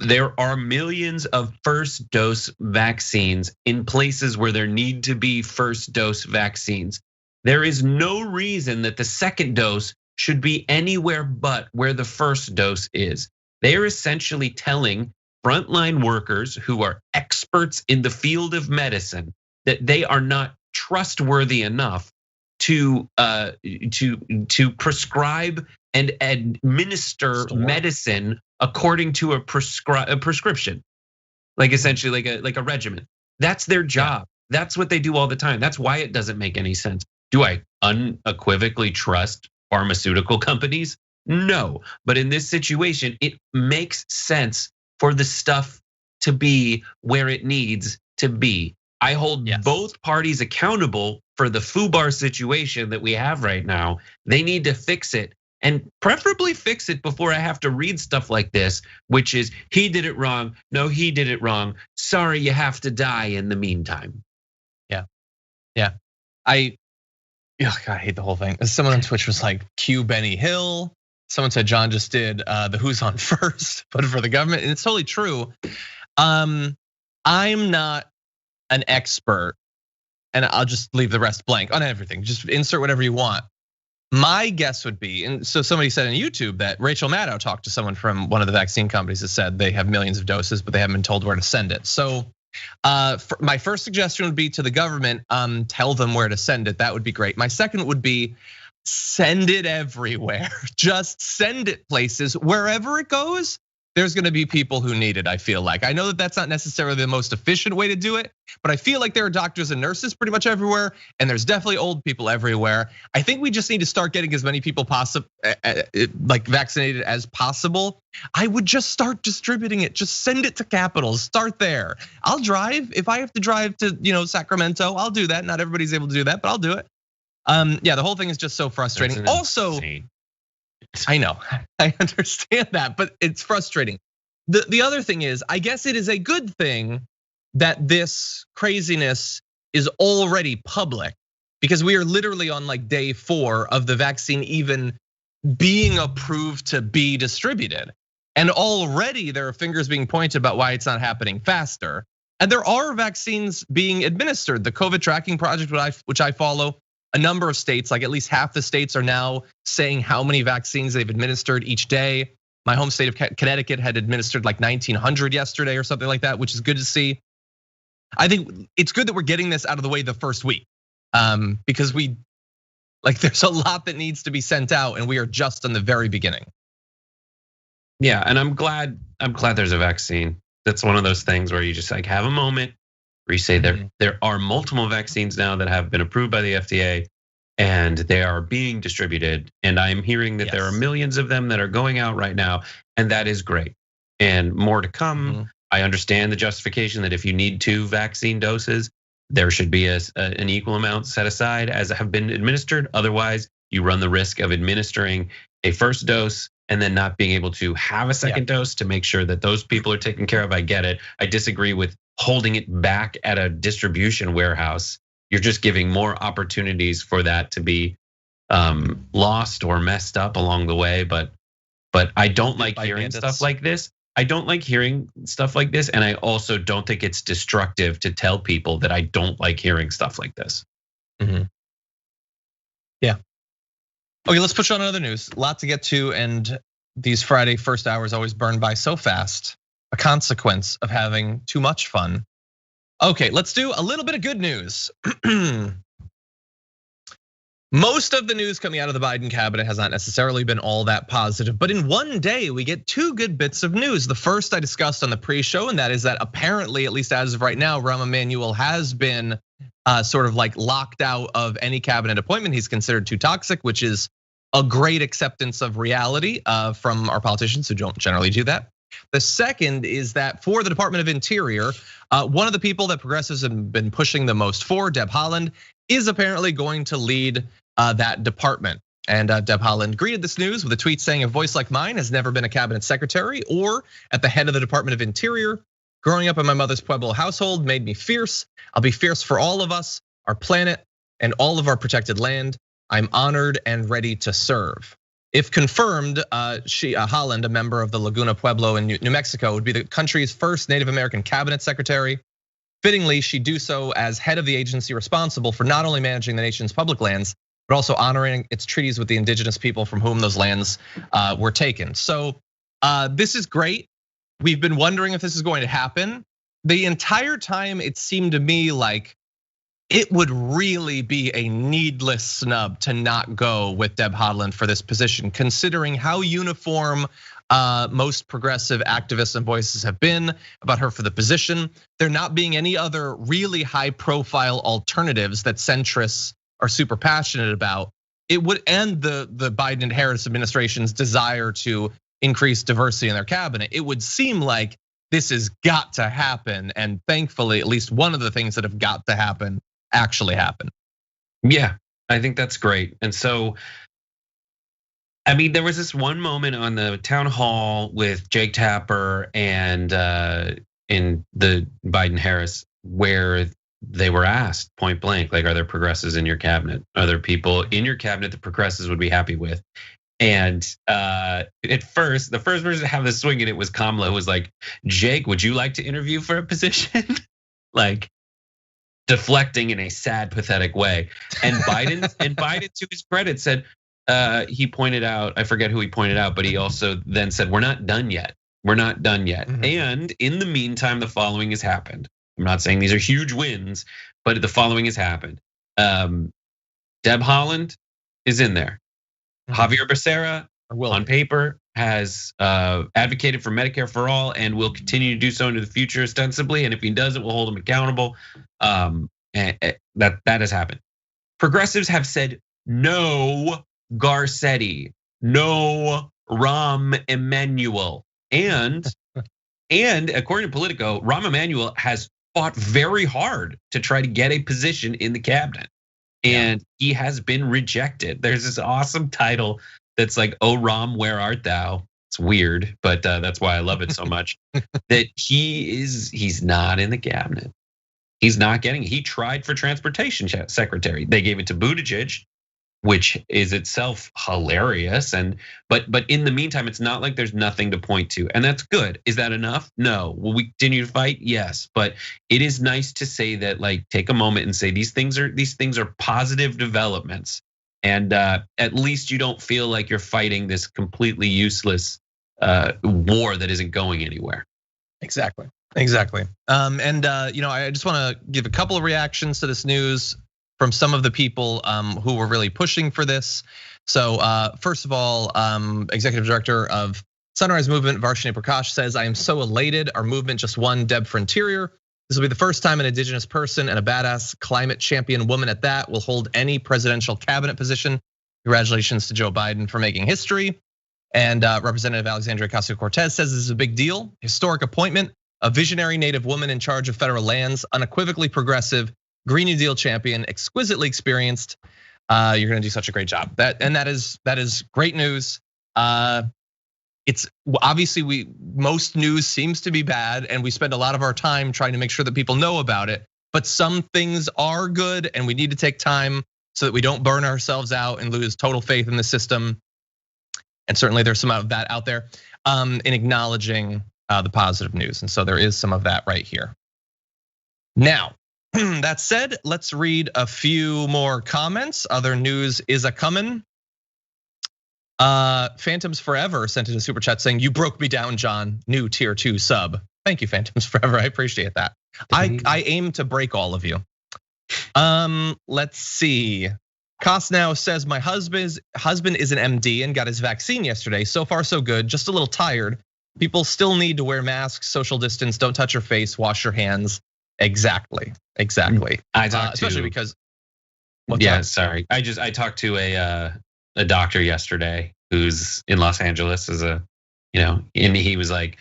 there are millions of first dose vaccines in places where there need to be first dose vaccines. There is no reason that the second dose should be anywhere but where the first dose is. They are essentially telling frontline workers who are experts in the field of medicine that they are not trustworthy enough to prescribe and administer medicine according to a prescription, like essentially like a regimen. That's their job. That's what they do all the time. That's why it doesn't make any sense. Do I unequivocally trust pharmaceutical companies? No, but in this situation, it makes sense for the stuff to be where it needs to be. I hold both parties accountable for the FUBAR situation that we have right now. They need to fix it, and preferably fix it before I have to read stuff like this, which is he did it wrong. No, he did it wrong. Sorry, you have to die in the meantime. Yeah. I hate the whole thing. Someone on Twitch was like, cue Benny Hill. Someone said John just did the who's on first, but for the government, and it's totally true. I'm not an expert, and I'll just leave the rest blank on everything. Just insert whatever you want. My guess would be, and so somebody said on YouTube that Rachel Maddow talked to someone from one of the vaccine companies that said they have millions of doses, but they haven't been told where to send it. So my first suggestion would be to the government, tell them where to send it. That would be great. My second would be send it everywhere. Just send it places. Wherever it goes, there's gonna be people who need it, I feel like. I know that that's not necessarily the most efficient way to do it, but I feel like there are doctors and nurses pretty much everywhere, and there's definitely old people everywhere. I think we just need to start getting as many people like vaccinated as possible. I would just start distributing it. Just send it to capitals, start there. I'll drive, if I have to drive to Sacramento, I'll do that. Not everybody's able to do that, but I'll do it. Yeah, the whole thing is just so frustrating. Also, I know, I understand that, but it's frustrating. The other thing is, I guess it is a good thing that this craziness is already public, because we are literally on like day 4 of the vaccine even being approved to be distributed. And already there are fingers being pointed about why it's not happening faster. And there are vaccines being administered. The COVID tracking project, which I follow, a number of states, like at least half the states, are now saying how many vaccines they've administered each day. My home state of Connecticut had administered like 1,900 yesterday or something like that, which is good to see. I think it's good that we're getting this out of the way the first week, because there's a lot that needs to be sent out, and we are just in the very beginning. Yeah, and I'm glad there's a vaccine. That's one of those things where you just like have a moment where you say there are multiple vaccines now that have been approved by the FDA, and they are being distributed. And I'm hearing that there are millions of them that are going out right now, and that is great. And more to come. I understand the justification that if you need 2 vaccine doses, there should be an equal amount set aside as have been administered. Otherwise, you run the risk of administering a first dose and then not being able to have a second dose to make sure that those people are taken care of. I get it. I disagree with holding it back at a distribution warehouse. You're just giving more opportunities for that to be lost or messed up along the way. But I don't like hearing stuff like this. I don't like hearing stuff like this, and I also don't think it's destructive to tell people that I don't like hearing stuff like this. Yeah. Okay, let's push on another news. A lot to get to, and these Friday first hours always burn by so fast. A consequence of having too much fun. Okay, let's do a little bit of good news. Most of the news coming out of the Biden cabinet has not necessarily been all that positive, but in one day we get two good bits of news. The first I discussed on the pre-show, and that is that apparently, at least as of right now, Rahm Emanuel has been sort of like locked out of any cabinet appointment. He's considered too toxic, which is a great acceptance of reality from our politicians who don't generally do that. The second is that for the Department of Interior, one of the people that progressives have been pushing the most for, Deb Haaland, is apparently going to lead that department. And Deb Haaland greeted this news with a tweet saying, "A voice like mine has never been a cabinet secretary or at the head of the Department of Interior. Growing up in my mother's Pueblo household made me fierce. I'll be fierce for all of us, our planet, and all of our protected land. I'm honored and ready to serve." If confirmed, Haaland, a member of the Laguna Pueblo in New Mexico, would be the country's first Native American cabinet secretary. Fittingly, she'd do so as head of the agency responsible for not only managing the nation's public lands, but also honoring its treaties with the indigenous people from whom those lands were taken. So this is great. We've been wondering if this is going to happen. The entire time it seemed to me like it would really be a needless snub to not go with Deb Haaland for this position, considering how uniform most progressive activists and voices have been about her for the position. There not being any other really high profile alternatives that centrists are super passionate about. It would end the Biden and Harris administration's desire to increase diversity in their cabinet. It would seem like this has got to happen. And thankfully, at least one of the things that have got to happen actually happen. Yeah, I think that's great. And so, I mean, there was this one moment on the town hall with Jake Tapper and in the Biden Harris where they were asked point blank, like, are there progressives in your cabinet? Are there people in your cabinet that progressives would be happy with? And at first, the first person to have the swing in it was Kamala, who was like, "Jake, would you like to interview for a position?" Like deflecting in a sad, pathetic way. And Biden, to his credit, said he pointed out, I forget who he pointed out, but he also then said, "We're not done yet. We're not done yet." And in the meantime, the following has happened. I'm not saying these are huge wins, but the following has happened. Deb Haaland is in there. Javier Becerra, on paper, has advocated for Medicare for all and will continue to do so into the future ostensibly. And if he doesn't, we'll hold him accountable. And that has happened. Progressives have said no Garcetti, no Rahm Emanuel. And according to Politico, Rahm Emanuel has fought very hard to try to get a position in the cabinet. And he has been rejected. There's this awesome title that's like, "Oh Rahm, where art thou?" It's weird, but that's why I love it so much. That he's not in the cabinet. He's not getting it. He tried for transportation secretary. They gave it to Buttigieg, which is itself hilarious. But in the meantime, it's not like there's nothing to point to, and that's good. Is that enough? No. Will we continue to fight? Yes. But it is nice to say that, like, take a moment and say these things are positive developments, and at least you don't feel like you're fighting this completely useless war that isn't going anywhere. Exactly. And I just want to give a couple of reactions to this news from some of the people who were really pushing for this. So first of all, Executive Director of Sunrise Movement, Varshini Prakash, says, "I am so elated. Our movement just won Deb for Interior. This will be the first time an indigenous person and a badass climate champion woman at that will hold any presidential cabinet position. Congratulations to Joe Biden for making history." And Representative Alexandria Ocasio-Cortez says this is a big deal, historic appointment, a visionary Native woman in charge of federal lands, unequivocally progressive, Green New Deal champion, exquisitely experienced. You're gonna do such a great job. That is great news. It's obviously most news seems to be bad, and we spend a lot of our time trying to make sure that people know about it. But some things are good, and we need to take time so that we don't burn ourselves out and lose total faith in the system. And certainly there's some of that out there in acknowledging the positive news. And so there is some of that right here. Now, that said, let's read a few more comments. Other news is a coming. Phantoms Forever sent in a super chat saying, "You broke me down, John. New tier 2 sub." Thank you, Phantoms Forever. I appreciate that. I aim to break all of you. Let's see. Cosnow says, "My husband is an MD and got his vaccine yesterday. So far, so good. Just a little tired. People still need to wear masks, social distance, don't touch your face, wash your hands." Exactly. I talked especially because. Sorry. I talked to a doctor yesterday who's in Los Angeles and he was like,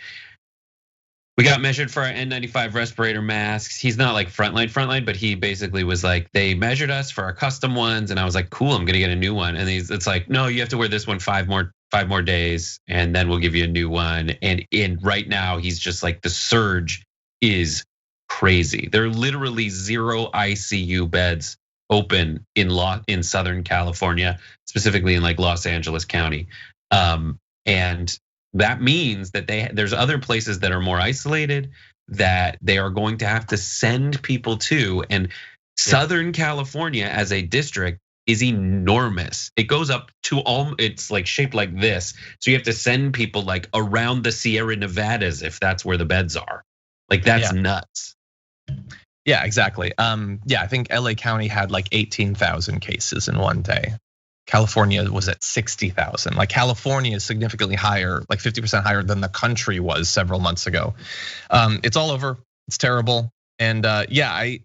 "We got measured for our N95 respirator masks." He's not like frontline, but he basically was like, "They measured us for our custom ones," and I was like, "Cool, I'm gonna get a new one." And it's like, "No, you have to wear this one 5 more days, and then we'll give you a new one." And right now, he's just like, the surge is crazy. There are literally 0 ICU beds open in Southern California, specifically in like Los Angeles County, and that means that there's other places that are more isolated that they are going to have to send people to. And Southern California as a district is enormous. It goes up to it's like shaped like this. So you have to send people like around the Sierra Nevadas if that's where the beds are. Like that's nuts. Yeah, exactly. I think LA County had like 18,000 cases in one day. California was at 60,000. Like California is significantly higher, like 50% higher than the country was several months ago. It's all over. It's terrible. And I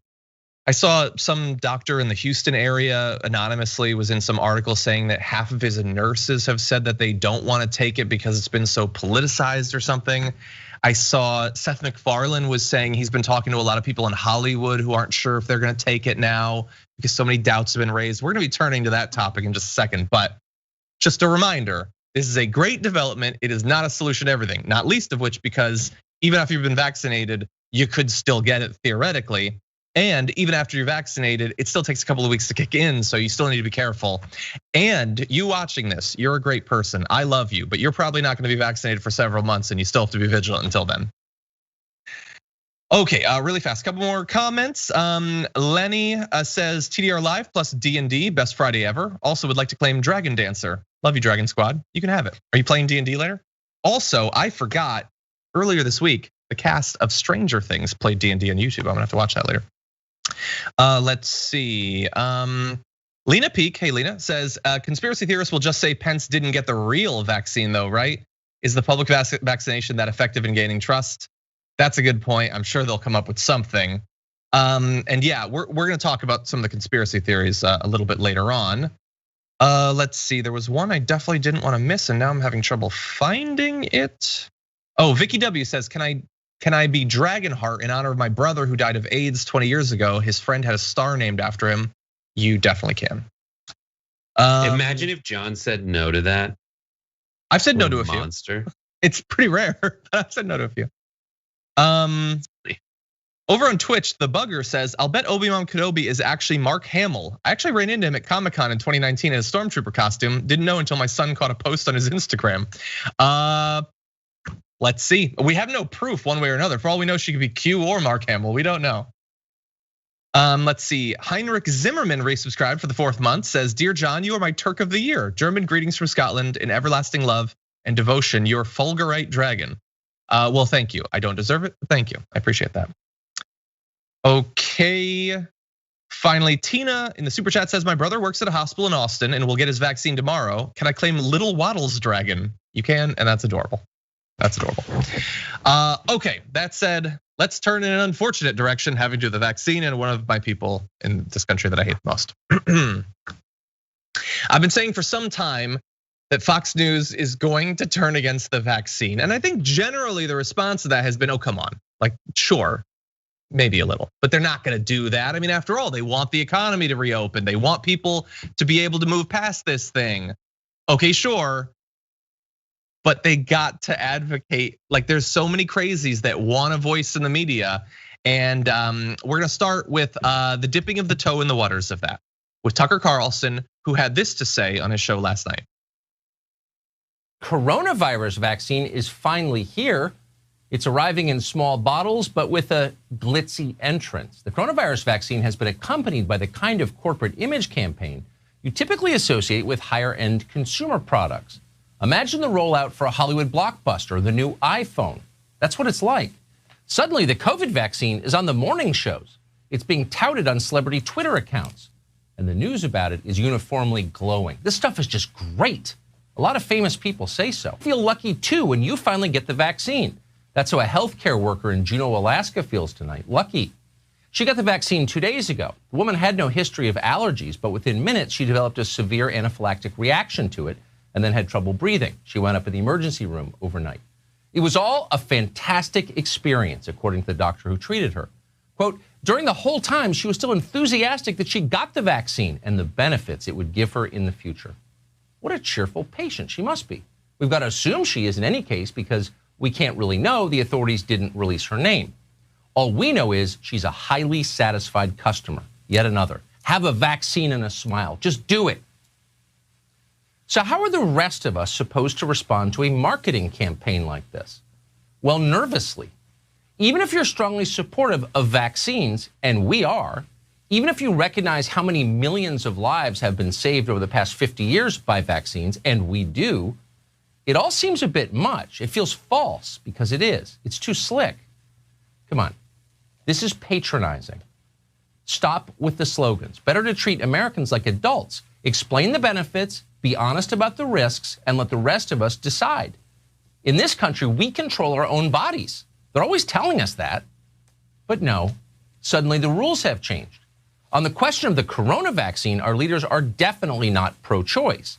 saw some doctor in the Houston area anonymously was in some article saying that half of his nurses have said that they don't want to take it because it's been so politicized or something. I saw Seth MacFarlane was saying he's been talking to a lot of people in Hollywood who aren't sure if they're gonna take it now because so many doubts have been raised. We're gonna be turning to that topic in just a second, but just a reminder, this is a great development. It is not a solution to everything, not least of which because even after you've been vaccinated, you could still get it theoretically. And even after you're vaccinated, it still takes a couple of weeks to kick in, so you still need to be careful. And you watching this, you're a great person. I love you, but you're probably not gonna be vaccinated for several months and you still have to be vigilant until then. Okay, really fast, couple more comments. Lenny says TDR Live plus D&D, best Friday ever. Also would like to claim Dragon Dancer. Love you, Dragon Squad. You can have it. Are you playing D&D later? Also, I forgot earlier this week, the cast of Stranger Things played D&D on YouTube. I'm gonna have to watch that later. Let's see. Lena Peak, hey Lena, says conspiracy theorists will just say Pence didn't get the real vaccine though, right? Is the public vaccination that effective in gaining trust? That's a good point. I'm sure they'll come up with something. And yeah, we're gonna talk about some of the conspiracy theories a little bit later on. Let's see, there was one I definitely didn't want to miss and now I'm having trouble finding it. Oh, Vicky W says, can I be Dragonheart in honor of my brother who died of AIDS 20 years ago? His friend had a star named after him. You definitely can. Imagine if John said no to that. I've said no to a few. Monster. It's pretty rare, but I've said no to a few. Over on Twitch, the Bugger says, I'll bet Obi-Wan Kenobi is actually Mark Hamill. I actually ran into him at Comic-Con in 2019 in a Stormtrooper costume. Didn't know until my son caught a post on his Instagram. Let's see. We have no proof one way or another. For all we know, she could be Q or Mark Hamill. We don't know. Let's see. Heinrich Zimmerman resubscribed for the 4th month. Says, Dear John, you are my Turk of the year. German greetings from Scotland in everlasting love and devotion. Your Fulgurite dragon. Well, thank you. I don't deserve it, but thank you. I appreciate that. Okay. Finally, Tina in the super chat says, my brother works at a hospital in Austin and will get his vaccine tomorrow. Can I claim Little Waddle's dragon? You can, and that's adorable. That's adorable. Okay, that said, let's turn in an unfortunate direction, having to do the vaccine and one of my people in this country that I hate the most. I've been saying for some time that Fox News is going to turn against the vaccine. And I think generally the response to that has been, oh, come on. Like, sure, maybe a little, but they're not gonna do that. I mean, after all, they want the economy to reopen. They want people to be able to move past this thing. Okay, sure. But they got to advocate, like there's so many crazies that want a voice in the media. And we're gonna start with the dipping of the toe in the waters of that with Tucker Carlson, who had this to say on his show last night. Coronavirus vaccine is finally here, It's arriving in small bottles, but with a glitzy entrance. The coronavirus vaccine has been accompanied by the kind of corporate image campaign you typically associate with higher-end consumer products. Imagine the rollout for a Hollywood blockbuster or the new iPhone. That's what it's like. Suddenly, the COVID vaccine is on the morning shows. It's being touted on celebrity Twitter accounts. And the news about it is uniformly glowing. This stuff is just great. A lot of famous people say so. Feel lucky too when you finally get the vaccine. That's how a healthcare worker in Juneau, Alaska feels tonight. Lucky. She got the vaccine 2 days ago. The woman had no history of allergies, but within minutes she developed a severe anaphylactic reaction to it and then had trouble breathing. She wound up in the emergency room overnight. It was all a fantastic experience, according to the doctor who treated her. Quote, during the whole time, she was still enthusiastic that she got the vaccine and the benefits it would give her in the future. What a cheerful patient she must be. We've got to assume she is in any case because we can't really know. The authorities didn't release her name. All we know is she's a highly satisfied customer. Yet another. Have a vaccine and a smile. Just do it. So how are the rest of us supposed to respond to a marketing campaign like this? Well, nervously. Even if you're strongly supportive of vaccines, and we are, even if you recognize how many millions of lives have been saved over the past 50 years by vaccines, and we do, it all seems a bit much. It feels false because it is. It's too slick. Come on. This is patronizing. Stop with the slogans. Better to treat Americans like adults. Explain the benefits, be honest about the risks, and let the rest of us decide. In this country, we control our own bodies. They're always telling us that. But no, suddenly the rules have changed. On the question of the corona vaccine, our leaders are definitely not pro-choice.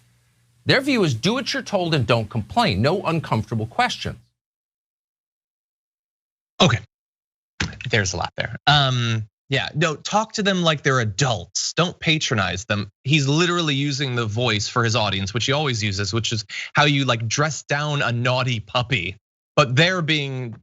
Their view is do what you're told and don't complain. No uncomfortable questions. Okay, there's a lot there. Yeah, no, talk to them like they're adults. Don't patronize them. He's literally using the voice for his audience, which he always uses, which is how you like dress down a naughty puppy. But they're being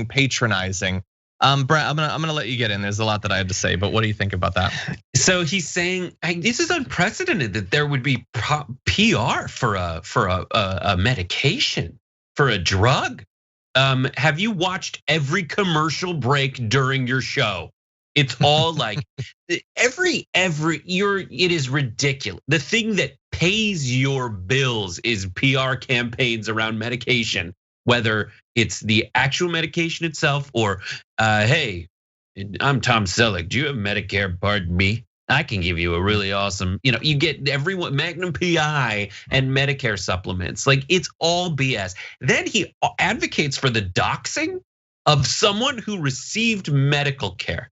patronizing. Brett, I'm gonna let you get in. There's a lot that I have to say, but what do you think about that? So he's saying this is unprecedented that there would be PR for a medication, for a drug. Have you watched every commercial break during your show? It's all like it is ridiculous. The thing that pays your bills is PR campaigns around medication, whether it's the actual medication itself or, hey, I'm Tom Selleck. Do you have Medicare Part B? I can give you a really awesome, you get everyone, Magnum PI and Medicare supplements. Like it's all BS. Then he advocates for the doxing of someone who received medical care.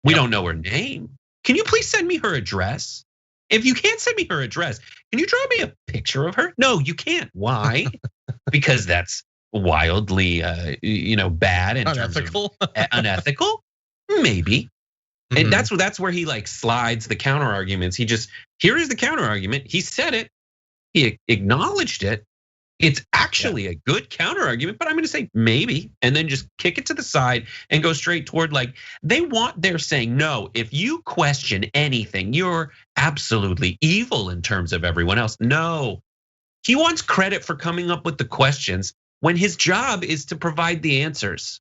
We don't know her name. Can you please send me her address? If you can't send me her address, can you draw me a picture of her? No, you can't. Why? Because that's wildly, bad and unethical. Unethical, maybe. And that's where he like slides the counter arguments. Here is the counter argument. He said it. He acknowledged it. It's actually a good counter argument, but I'm gonna say maybe, and then just kick it to the side and go straight toward like they're saying, no, if you question anything, you're absolutely evil in terms of everyone else. No, he wants credit for coming up with the questions when his job is to provide the answers.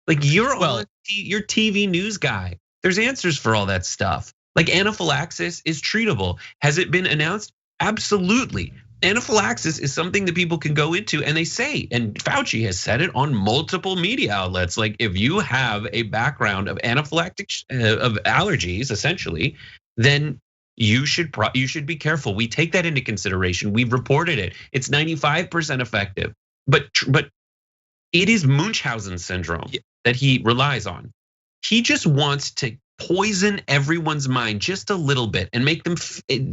Like you're TV news guy. There's answers for all that stuff. Like anaphylaxis is treatable. Has it been announced? Absolutely. Anaphylaxis is something that people can go into and they say, and Fauci has said it on multiple media outlets. Like if you have a background of anaphylactic, of allergies, essentially, then you should be careful. We take that into consideration. We've reported it. It's 95% effective, but it is Munchausen syndrome that he relies on. He just wants to poison everyone's mind just a little bit and make them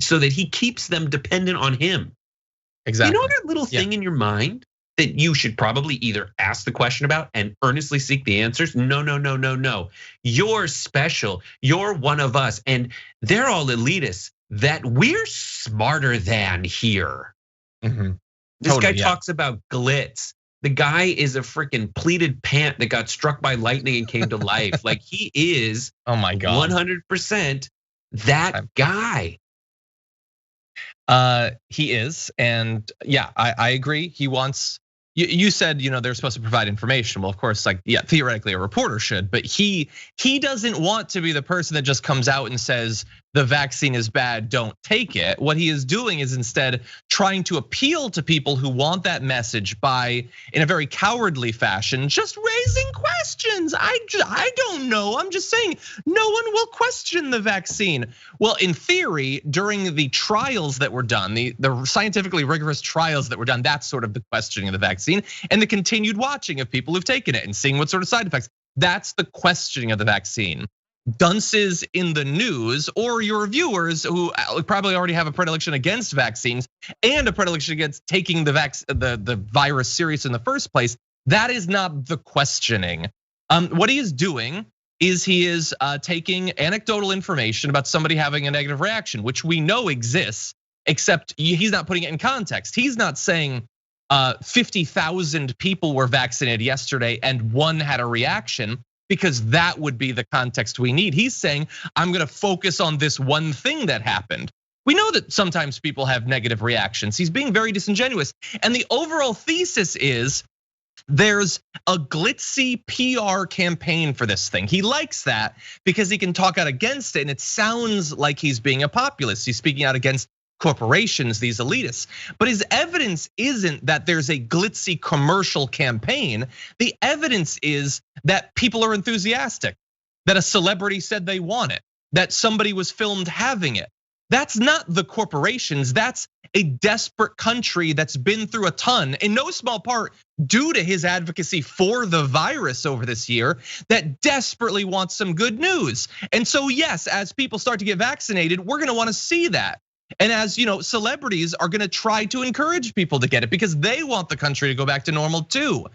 so that he keeps them dependent on him. Exactly. You know that little thing in your mind that you should probably either ask the question about and earnestly seek the answers? No. You're special. You're one of us. And they're all elitists that we're smarter than here. This guy talks about glitz. The guy is a freaking pleated pant that got struck by lightning and came to life. Like he is, oh my God, 100% that guy. He is, and yeah, I agree. He wants you said, they're supposed to provide information. Well, of course, like, yeah, theoretically a reporter should, but he doesn't want to be the person that just comes out and says the vaccine is bad, don't take it. What he is doing is instead trying to appeal to people who want that message by, in a very cowardly fashion, just raising questions. I don't know. I'm just saying no one will question the vaccine. Well, in theory, during the trials that were done, the scientifically rigorous trials that were done, that's sort of the questioning of the vaccine, and the continued watching of people who've taken it and seeing what sort of side effects. That's the questioning of the vaccine. Dunces in the news or your viewers who probably already have a predilection against vaccines and a predilection against taking the virus serious in the first place, that is not the questioning. What he is doing is he is taking anecdotal information about somebody having a negative reaction, which we know exists, except he's not putting it in context. He's not saying 50,000 people were vaccinated yesterday and one had a reaction, because that would be the context we need. He's saying, I'm gonna focus on this one thing that happened. We know that sometimes people have negative reactions. He's being very disingenuous. And the overall thesis is there's a glitzy PR campaign for this thing. He likes that because he can talk out against it and it sounds like he's being a populist. He's speaking out against corporations, these elitists. But his evidence isn't that there's a glitzy commercial campaign. The evidence is that people are enthusiastic, that a celebrity said they want it, that somebody was filmed having it. That's not the corporations, that's a desperate country that's been through a ton, in no small part due to his advocacy for the virus over this year, that desperately wants some good news. And so yes, as people start to get vaccinated, we're gonna wanna see that. And as celebrities are gonna try to encourage people to get it because they want the country to go back to normal too.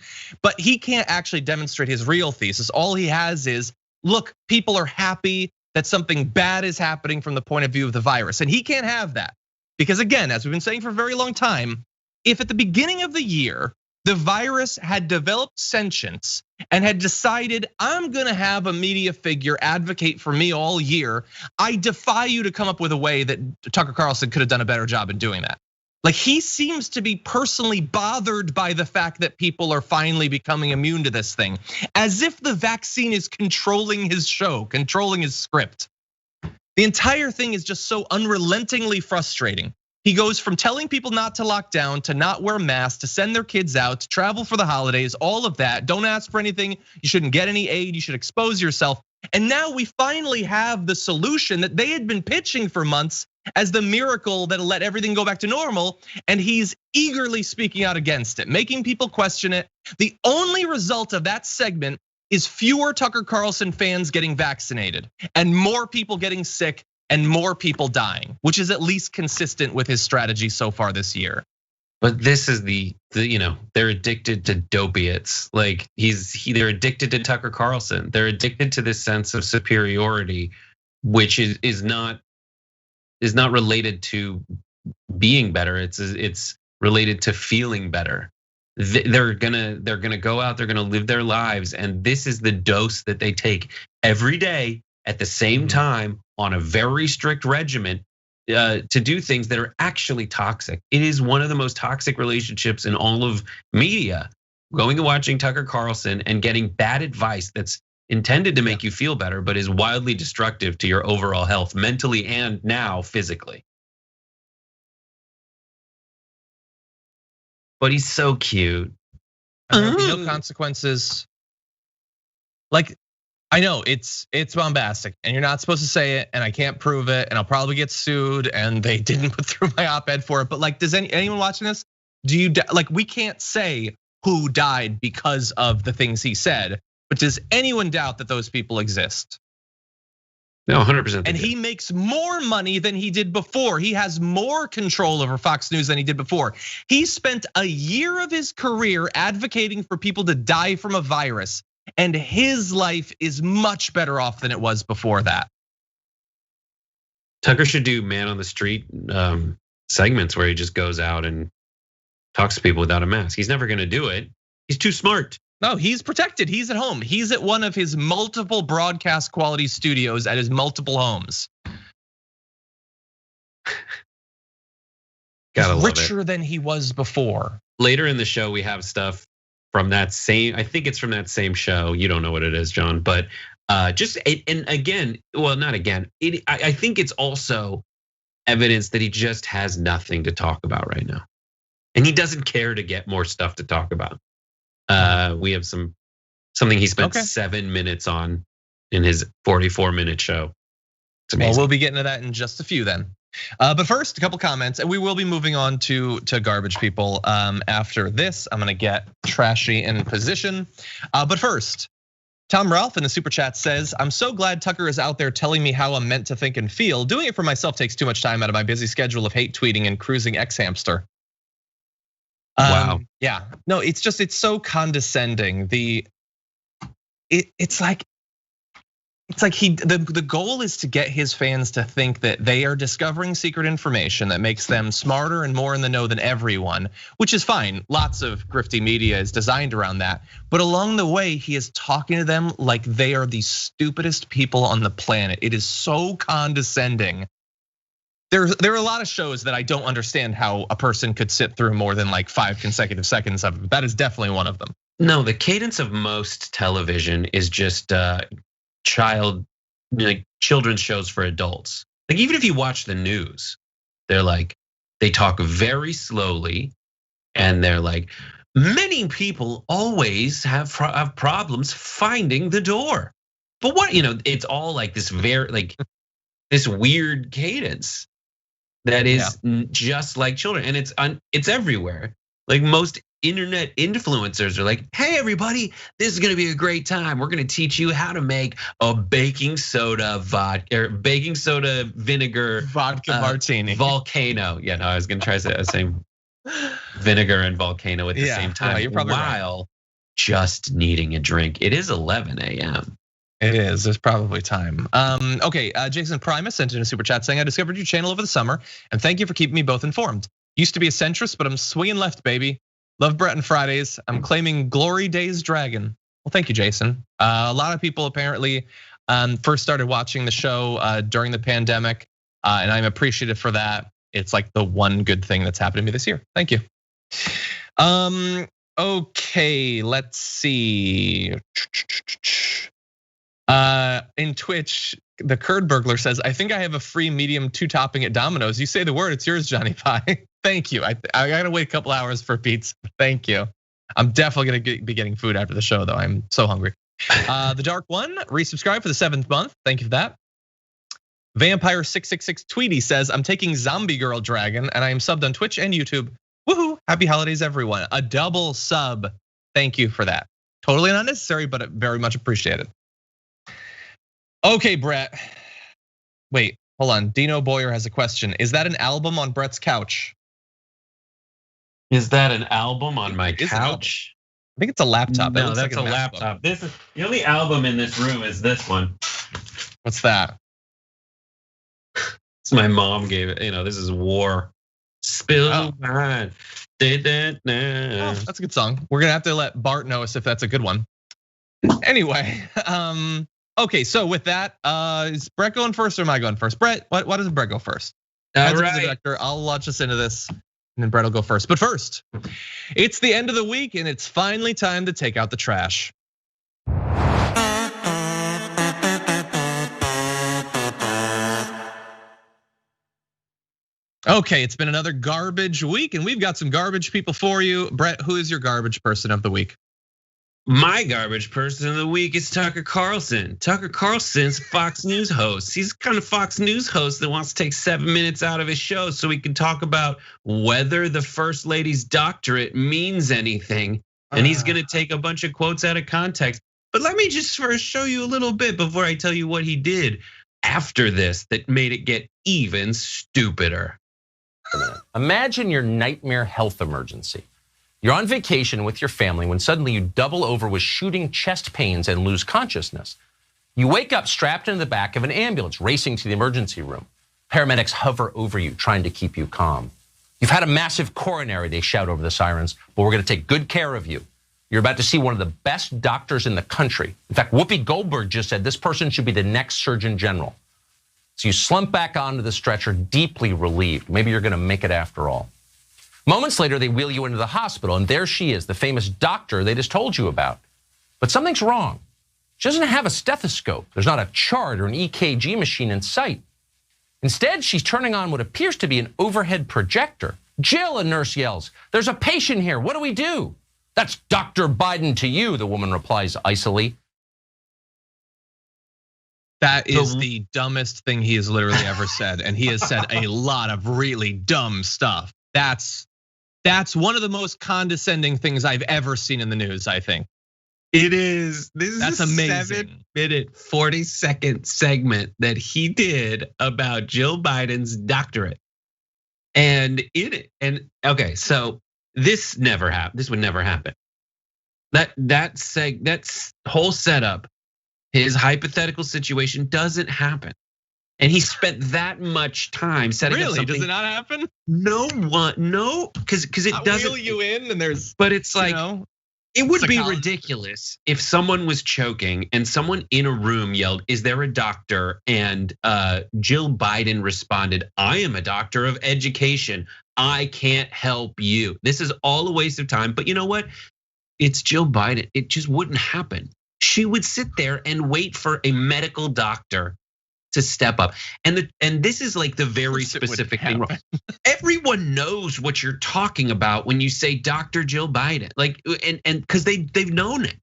But he can't actually demonstrate his real thesis. All he has is, look, people are happy that something bad is happening from the point of view of the virus. And he can't have that. Because again, as we've been saying for a very long time, if at the beginning of the year, the virus had developed sentience and had decided, I'm gonna have a media figure advocate for me all year, I defy you to come up with a way that Tucker Carlson could have done a better job in doing that. Like, he seems to be personally bothered by the fact that people are finally becoming immune to this thing, as if the vaccine is controlling his show, controlling his script. The entire thing is just so unrelentingly frustrating. He goes from telling people not to lock down, to not wear masks, to send their kids out, to travel for the holidays, all of that. Don't ask for anything, you shouldn't get any aid, you should expose yourself. And now we finally have the solution that they had been pitching for months as the miracle that'll let everything go back to normal. And he's eagerly speaking out against it, making people question it. The only result of that segment is fewer Tucker Carlson fans getting vaccinated and more people getting sick and more people dying, which is at least consistent with his strategy so far this year. But this is they're addicted to dopiates. Like they're addicted to Tucker Carlson. They're addicted to this sense of superiority, which is not related to being better. It's related to feeling better. They're gonna go out, they're gonna live their lives, and this is the dose that they take every day at the same time on a very strict regimen to do things that are actually toxic. It is one of the most toxic relationships in all of media. Going and watching Tucker Carlson and getting bad advice that's intended to make you feel better, but is wildly destructive to your overall health, mentally and now physically. But he's so cute. No consequences. Like, I know it's bombastic and you're not supposed to say it and I can't prove it and I'll probably get sued and they didn't put through my op-ed for it. But like, does anyone watching this, we can't say who died because of the things he said, but does anyone doubt that those people exist? No, 100%. And he makes more money than he did before. He has more control over Fox News than he did before. He spent a year of his career advocating for people to die from a virus, and his life is much better off than it was before that. Tucker should do man on the street segments where he just goes out and talks to people without a mask. He's never gonna do it. He's too smart. No, he's protected. He's at home. He's at one of his multiple broadcast quality studios at his multiple homes. Gotta He's love richer than he was before. later in the show, we have stuff from that same, I think it's from that same show. You don't know what it is, John, but and again, well, not again. I think it's also evidence that he just has nothing to talk about right now. And he doesn't care to get more stuff to talk about. We have something he spent 7 minutes on in his 44-minute show. It's amazing. Well, we'll be getting to that in just a few then. But first, a couple comments, and we will be moving on to garbage people after this. I'm gonna get trashy in position. But first, Tom Ralph in the super chat says, I'm so glad Tucker is out there telling me how I'm meant to think and feel. Doing it for myself takes too much time out of my busy schedule of hate tweeting and cruising X-Hamster. Wow. Yeah, no, it's so condescending. It's like the goal is to get his fans to think that they are discovering secret information that makes them smarter and more in the know than everyone, which is fine. Lots of grifty media is designed around that. But along the way, he is talking to them like they are the stupidest people on the planet. It is so condescending. There are a lot of shows that I don't understand how a person could sit through more than like 5 consecutive seconds of. That is definitely one of them. No, the cadence of most television is just children's shows for adults. Like even if you watch the news, they talk very slowly, and they're like, many people always have problems finding the door. But what, it's all like this this weird cadence that is just like children, and it's everywhere. Like most internet influencers are like, hey everybody, this is gonna be a great time. We're gonna teach you how to make a baking soda vinegar vodka martini volcano. Yeah, no, I was gonna try to say vinegar and volcano at the same time, you're probably while right. Just needing a drink. It is 11 a.m. It is, there's probably time. Okay, Jason Primus sent in a super chat saying, I discovered your channel over the summer and thank you for keeping me both informed. Used to be a centrist, but I'm swinging left, baby. Love Brett and Fridays. I'm claiming Glory Days Dragon. Well, thank you, Jason. A lot of people apparently first started watching the show during the pandemic, and I'm appreciative for that. It's like the one good thing that's happened to me this year. Thank you. Okay, let's see. In Twitch, the Curd Burglar says, I think I have a free medium 2 topping at Domino's. You say the word, it's yours, Johnny Pie. Thank you. I gotta wait a couple hours for pizza. Thank you. I'm definitely gonna be getting food after the show, though. I'm so hungry. The Dark One resubscribed for the 7th month. Thank you for that. Vampire666 Tweety says, I'm taking Zombie Girl Dragon and I am subbed on Twitch and YouTube. Woohoo! Happy holidays, everyone. A double sub. Thank you for that. Totally unnecessary, but very much appreciated. Okay, Brett. Wait, hold on. Dino Boyer has a question. Is that an album on Brett's couch? Is that an album on my couch? I think it's a laptop. No, that's like a laptop. This is the only album in this room is this one. What's that? It's my mom gave it. This is War. Spill wine. Oh, that's a good song. We're gonna have to let Bart know if that's a good one. Anyway, okay, so with that, is Brett going first or am I going first? Brett, why doesn't Brett go first? All right. I'll launch us into this, and then Brett will go first. But first, it's the end of the week, and it's finally time to take out the trash. Okay, it's been another garbage week, and we've got some garbage people for you. Brett, who is your garbage person of the week? My garbage person of the week is Tucker Carlson. Tucker Carlson's Fox News host. He's the kind of Fox News host that wants to take 7 minutes out of his show so he can talk about whether the First Lady's doctorate means anything. And he's gonna take a bunch of quotes out of context. But let me just first show you a little bit before I tell you what he did after this that made it get even stupider. Imagine your nightmare health emergency. You're on vacation with your family when suddenly you double over with shooting chest pains and lose consciousness. You wake up strapped in the back of an ambulance racing to the emergency room. Paramedics hover over you trying to keep you calm. You've had a massive coronary, they shout over the sirens, but we're gonna take good care of you. You're about to see one of the best doctors in the country. In fact, Whoopi Goldberg just said this person should be the next Surgeon General. So you slump back onto the stretcher, deeply relieved. Maybe you're gonna make it after all. Moments later, they wheel you into the hospital, and there she is, the famous doctor they just told you about. But something's wrong. She doesn't have a stethoscope. There's not a chart or an EKG machine in sight. Instead, she's turning on what appears to be an overhead projector. "Jill," a nurse yells, "there's a patient here. What do we do?" "That's Dr. Biden to you," the woman replies icily. That is the dumbest thing he has literally ever said. And he has said a lot of really dumb stuff. That's one of the most condescending things I've ever seen in the news, I think. It is. That's amazing. 7-minute, 40-second segment that he did about Jill Biden's doctorate. And okay, so this never happened. This would never happen. That whole setup, his hypothetical situation doesn't happen. And he spent that much time setting up something. Does it not happen? No, because it doesn't. Wheel you in and there's. But it's like, it would be ridiculous if someone was choking and someone in a room yelled, "Is there a doctor?" And Jill Biden responded, "I am a doctor of education. I can't help you." This is all a waste of time. But you know what? It's Jill Biden. It just wouldn't happen. She would sit there and wait for a medical doctor to step up. And this is like the very specific thing. Everyone knows what you're talking about when you say Dr. Jill Biden, like, and because they've known it.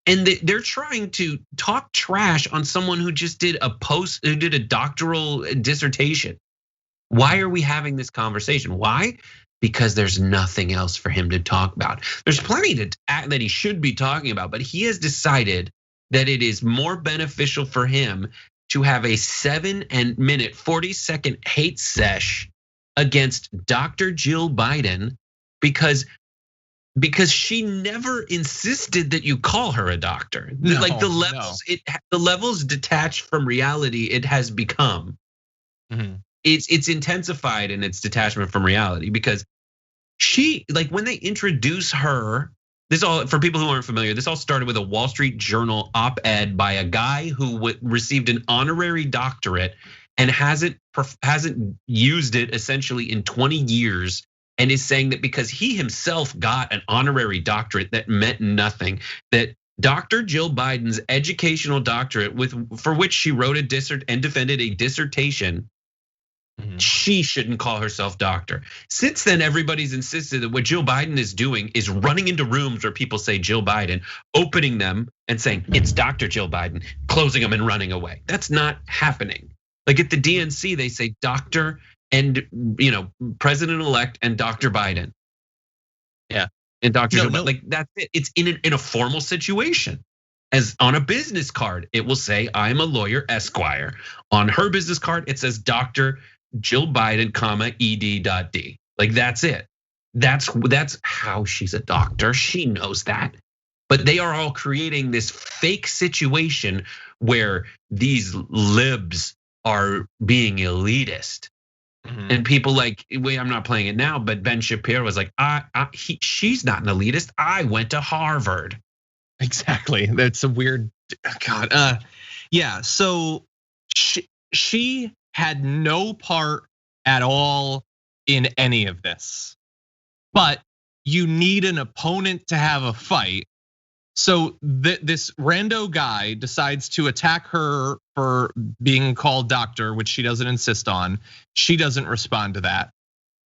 And they're trying to talk trash on someone who just did a doctoral dissertation. Why are we having this conversation? Why? Because there's nothing else for him to talk about. There's plenty that he should be talking about, but he has decided that it is more beneficial for him to have a 7-minute, 40-second hate sesh against Dr. Jill Biden because she never insisted that you call her a doctor. Like the levels detached from reality it has become. Mm-hmm. It's intensified in its detachment from reality because she, like, when they introduce her. This all, for people who aren't familiar, this all started with a Wall Street Journal op-ed by a guy who received an honorary doctorate and hasn't used it essentially in 20 years, and is saying that because he himself got an honorary doctorate that meant nothing, that Dr. Jill Biden's educational doctorate, for which she wrote and defended a dissertation, she shouldn't call herself doctor. Since then, everybody's insisted that what Jill Biden is doing is running into rooms where people say Jill Biden, opening them and saying it's Dr. Jill Biden, closing them and running away. That's not happening. Like at the DNC, they say Dr. and President-elect and Dr. Biden. Yeah, and Dr. Jill Biden. Like that's it. It's in a formal situation. As on a business card, it will say I'm a lawyer, Esquire. On her business card, it says Dr. Jill Biden, ED.D. Like that's it. That's how she's a doctor. She knows that. But they are all creating this fake situation where these libs are being elitist. And people like, wait, I'm not playing it now, but Ben Shapiro was like, she's not an elitist. I went to Harvard. Exactly. That's a weird, God. Yeah. So she had no part at all in any of this, but you need an opponent to have a fight. So this rando guy decides to attack her for being called doctor, which she doesn't insist on. She doesn't respond to that.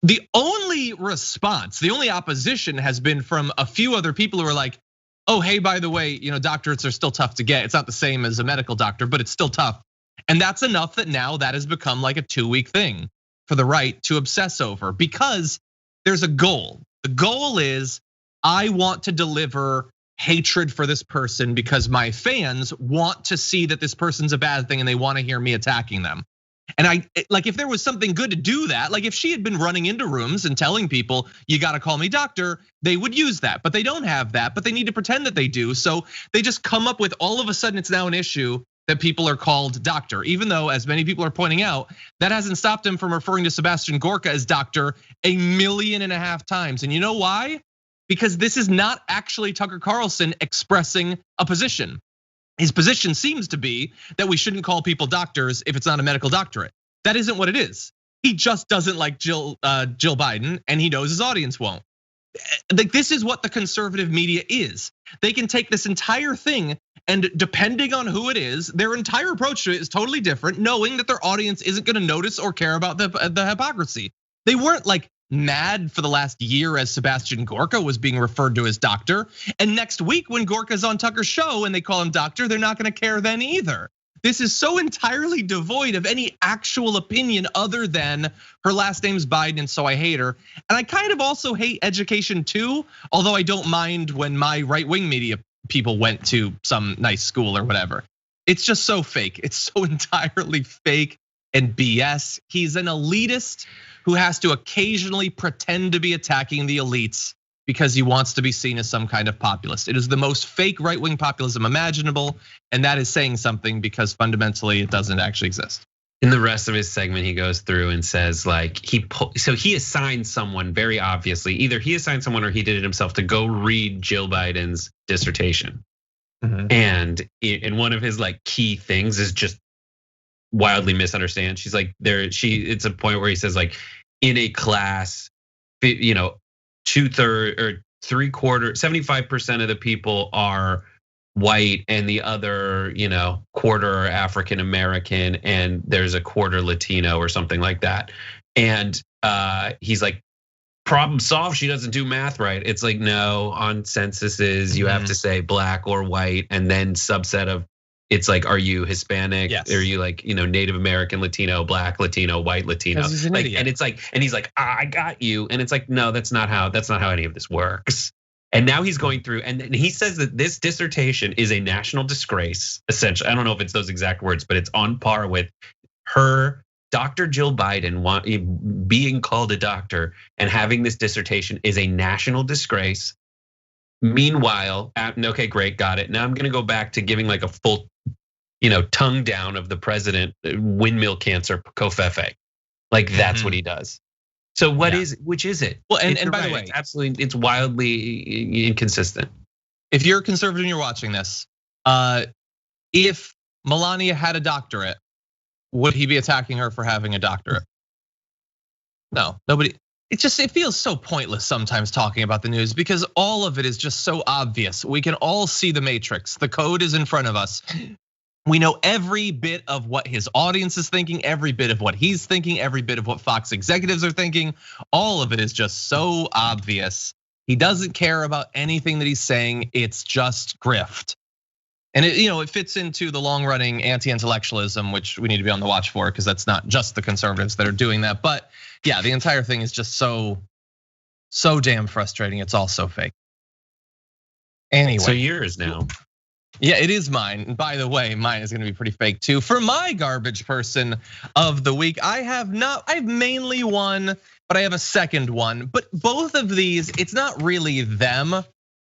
The only response, the only opposition has been from a few other people who are like, oh, hey, by the way, doctorates are still tough to get. It's not the same as a medical doctor, but it's still tough. And that's enough that now that has become like a 2-week thing for the right to obsess over, because there's a goal. The goal is I want to deliver hatred for this person because my fans want to see that this person's a bad thing and they want to hear me attacking them. And if there was something good to do that, like if she had been running into rooms and telling people, you gotta call me doctor, they would use that, but they don't have that, but they need to pretend that they do. So they just come up with, all of a sudden it's now an issue that people are called doctor, even though, as many people are pointing out, that hasn't stopped him from referring to Sebastian Gorka as doctor 1.5 million times. And you know why? Because this is not actually Tucker Carlson expressing a position. His position seems to be that we shouldn't call people doctors if it's not a medical doctorate. That isn't what it is. He just doesn't like Jill Biden, and he knows his audience won't. Like, this is what the conservative media is. They can take this entire thing, and depending on who it is, their entire approach to it is totally different, knowing that their audience isn't gonna notice or care about the hypocrisy. They weren't like mad for the last year as Sebastian Gorka was being referred to as doctor. And next week when Gorka's on Tucker's show and they call him doctor, they're not gonna care then either. This is so entirely devoid of any actual opinion other than her last name's Biden and so I hate her. And I kind of also hate education too, although I don't mind when my right-wing media people went to some nice school or whatever. It's just so fake. It's so entirely fake and BS. He's an elitist who has to occasionally pretend to be attacking the elites because he wants to be seen as some kind of populist. It is the most fake right-wing populism imaginable, and that is saying something because fundamentally it doesn't actually exist. In the rest of his segment, he goes through and says like so he assigned someone very obviously, either he assigned someone or he did it himself to go read Jill Biden's dissertation. And in one of his like key things is just wildly misunderstand. She's like it's a point where he says like in a class, 2/3 or 3/4, 75% of the people are white and the other, quarter are African American and there's a quarter Latino or something like that. And he's like, problem solved, she doesn't do math right. It's like, no, on censuses, you have to say black or white and then subset of, it's like, are you Hispanic? Yes. Are you like, Native American, Latino, black, Latino, white, Latino? He's an idiot. And it's like, and he's like, I got you. And it's like, no, that's not how any of this works. And now he's going through, and he says that this dissertation is a national disgrace, essentially. I don't know if it's those exact words, but it's on par with her, Dr. Jill Biden, being called a doctor and having this dissertation is a national disgrace. Meanwhile, okay, great, got it. Now I'm gonna go back to giving like a full, tongue down of the president, windmill cancer, Kofefe. Like that's what he does. So which is it? Well, and by the way, it's wildly inconsistent. If you're a conservative and you're watching this, if Melania had a doctorate, would he be attacking her for having a doctorate? No, nobody. It feels so pointless sometimes talking about the news because all of it is just so obvious. We can all see the matrix. The code is in front of us. We know every bit of what his audience is thinking, every bit of what he's thinking, every bit of what Fox executives are thinking. All of it is just so obvious. He doesn't care about anything that he's saying. It's just grift. And it fits into the long-running anti-intellectualism, which we need to be on the watch for, because that's not just the conservatives that are doing that. But yeah, the entire thing is just so damn frustrating. It's all so fake. Anyway. So yours now. Yeah, it is mine. And by the way, mine is gonna be pretty fake too. For my garbage person of the week, I have mainly one, but I have a second one. But both of these, it's not really them.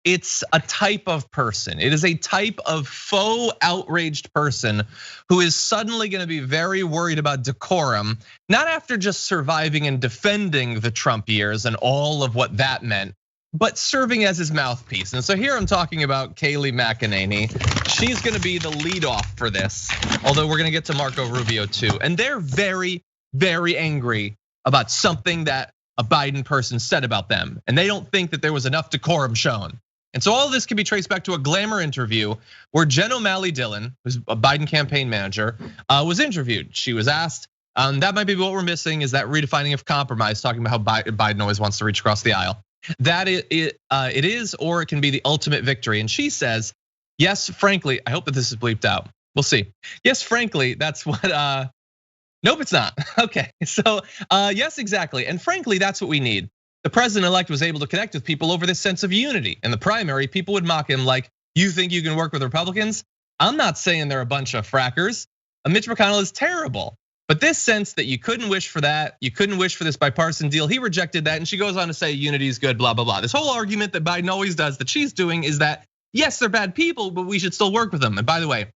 It's a type of person. It is a type of faux outraged person who is suddenly gonna be very worried about decorum, not after just surviving and defending the Trump years and all of what that meant, but serving as his mouthpiece. And so here I'm talking about Kayleigh McEnany. She's gonna be the leadoff for this, although we're gonna get to Marco Rubio too. And they're very, very angry about something that a Biden person said about them. And they don't think that there was enough decorum shown. And so all of this can be traced back to a Glamour interview where Jen O'Malley Dillon, who's a Biden campaign manager, was interviewed. She was asked, that might be what we're missing, is that redefining of compromise, talking about how Biden always wants to reach across the aisle. That it is, or it can be the ultimate victory. And she says, yes, frankly, I hope that this is bleeped out. We'll see. Yes, frankly, that's what, nope, it's not. Okay, so yes, exactly. And frankly, that's what we need. The president-elect was able to connect with people over this sense of unity. In the primary, people would mock him like, you think you can work with Republicans? I'm not saying they're a bunch of frackers. Mitch McConnell is terrible. But this sense that you couldn't wish for that, you couldn't wish for this bipartisan deal, he rejected that. And she goes on to say unity is good, blah, blah, blah. This whole argument that Biden always does that she's doing is that, yes, they're bad people, but we should still work with them. And by the way,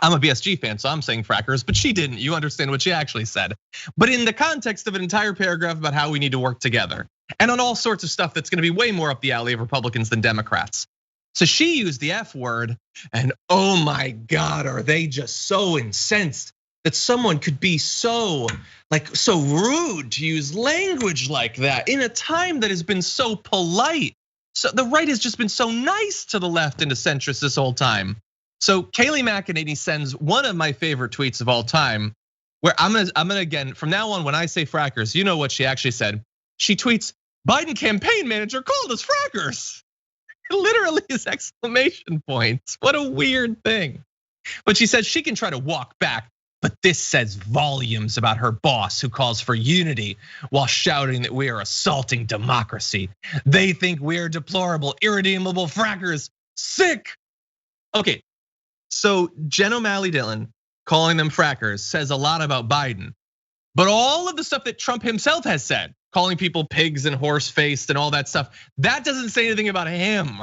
I'm a BSG fan, so I'm saying frackers, but she didn't. You understand what she actually said. But in the context of an entire paragraph about how we need to work together and on all sorts of stuff that's gonna be way more up the alley of Republicans than Democrats. So she used the F word, and oh my God, are they just so incensed that someone could be so rude to use language like that in a time that has been so polite. So the right has just been so nice to the left and to centrists this whole time. So Kayleigh McEnany sends one of my favorite tweets of all time, where I'm gonna again, from now on, when I say frackers, you know what she actually said. She tweets, Biden campaign manager called us frackers. Literally his exclamation points. What a weird thing. But she said she can try to walk back, but this says volumes about her boss who calls for unity while shouting that we are assaulting democracy. They think we are deplorable, irredeemable frackers. Sick. Okay, so Jen O'Malley Dillon calling them frackers says a lot about Biden. But all of the stuff that Trump himself has said, calling people pigs and horse-faced and all that stuff, that doesn't say anything about him.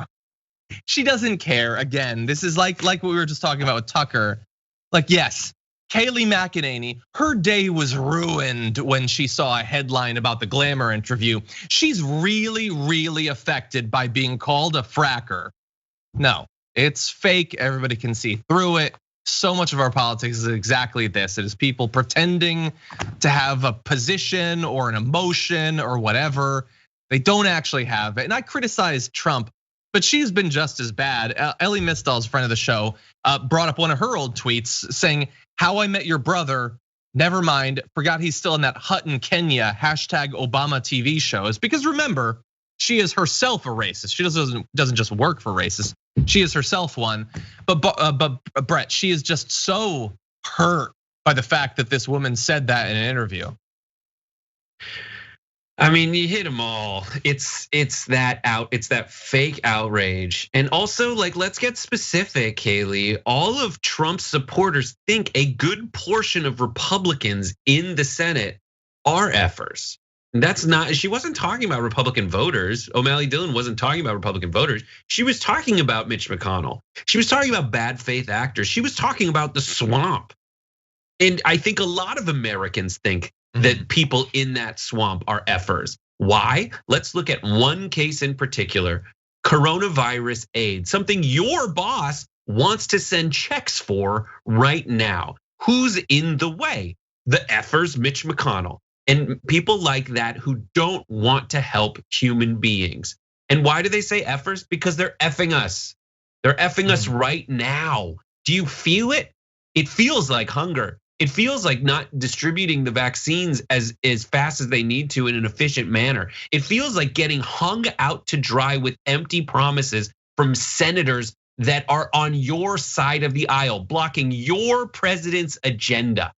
She doesn't care. Again, this is like what we were just talking about with Tucker. Like, yes, Kayleigh McEnany, her day was ruined when she saw a headline about the Glamour interview. She's really, really affected by being called a fracker. No, it's fake. Everybody can see through it. So much of our politics is exactly this. It is people pretending to have a position or an emotion or whatever. They don't actually have it. And I criticize Trump, but she's been just as bad. Ellie Misdall's friend of the show brought up one of her old tweets saying, "How I Met Your Brother, never mind, forgot he's still in that Hutton, Kenya, #Obama TV shows." Because remember, she is herself a racist. She doesn't just work for racists. She is herself one. But Brett, she is just so hurt by the fact that this woman said that in an interview. I mean, you hit them all. It's that fake outrage. And also, like, let's get specific, Kayleigh. All of Trump's supporters think a good portion of Republicans in the Senate are effers. That's not, she wasn't talking about Republican voters. O'Malley Dillon wasn't talking about Republican voters. She was talking about Mitch McConnell. She was talking about bad faith actors. She was talking about the swamp. And I think a lot of Americans think that people in that swamp are effers. Why? Let's look at one case in particular, coronavirus aid, something your boss wants to send checks for right now. Who's in the way? The effers, Mitch McConnell. And people like that who don't want to help human beings. And why do they say effers? Because they're effing us. They're effing us right now. Do you feel it? It feels like hunger. It feels like not distributing the vaccines as fast as they need to in an efficient manner. It feels like getting hung out to dry with empty promises from senators that are on your side of the aisle, blocking your president's agenda.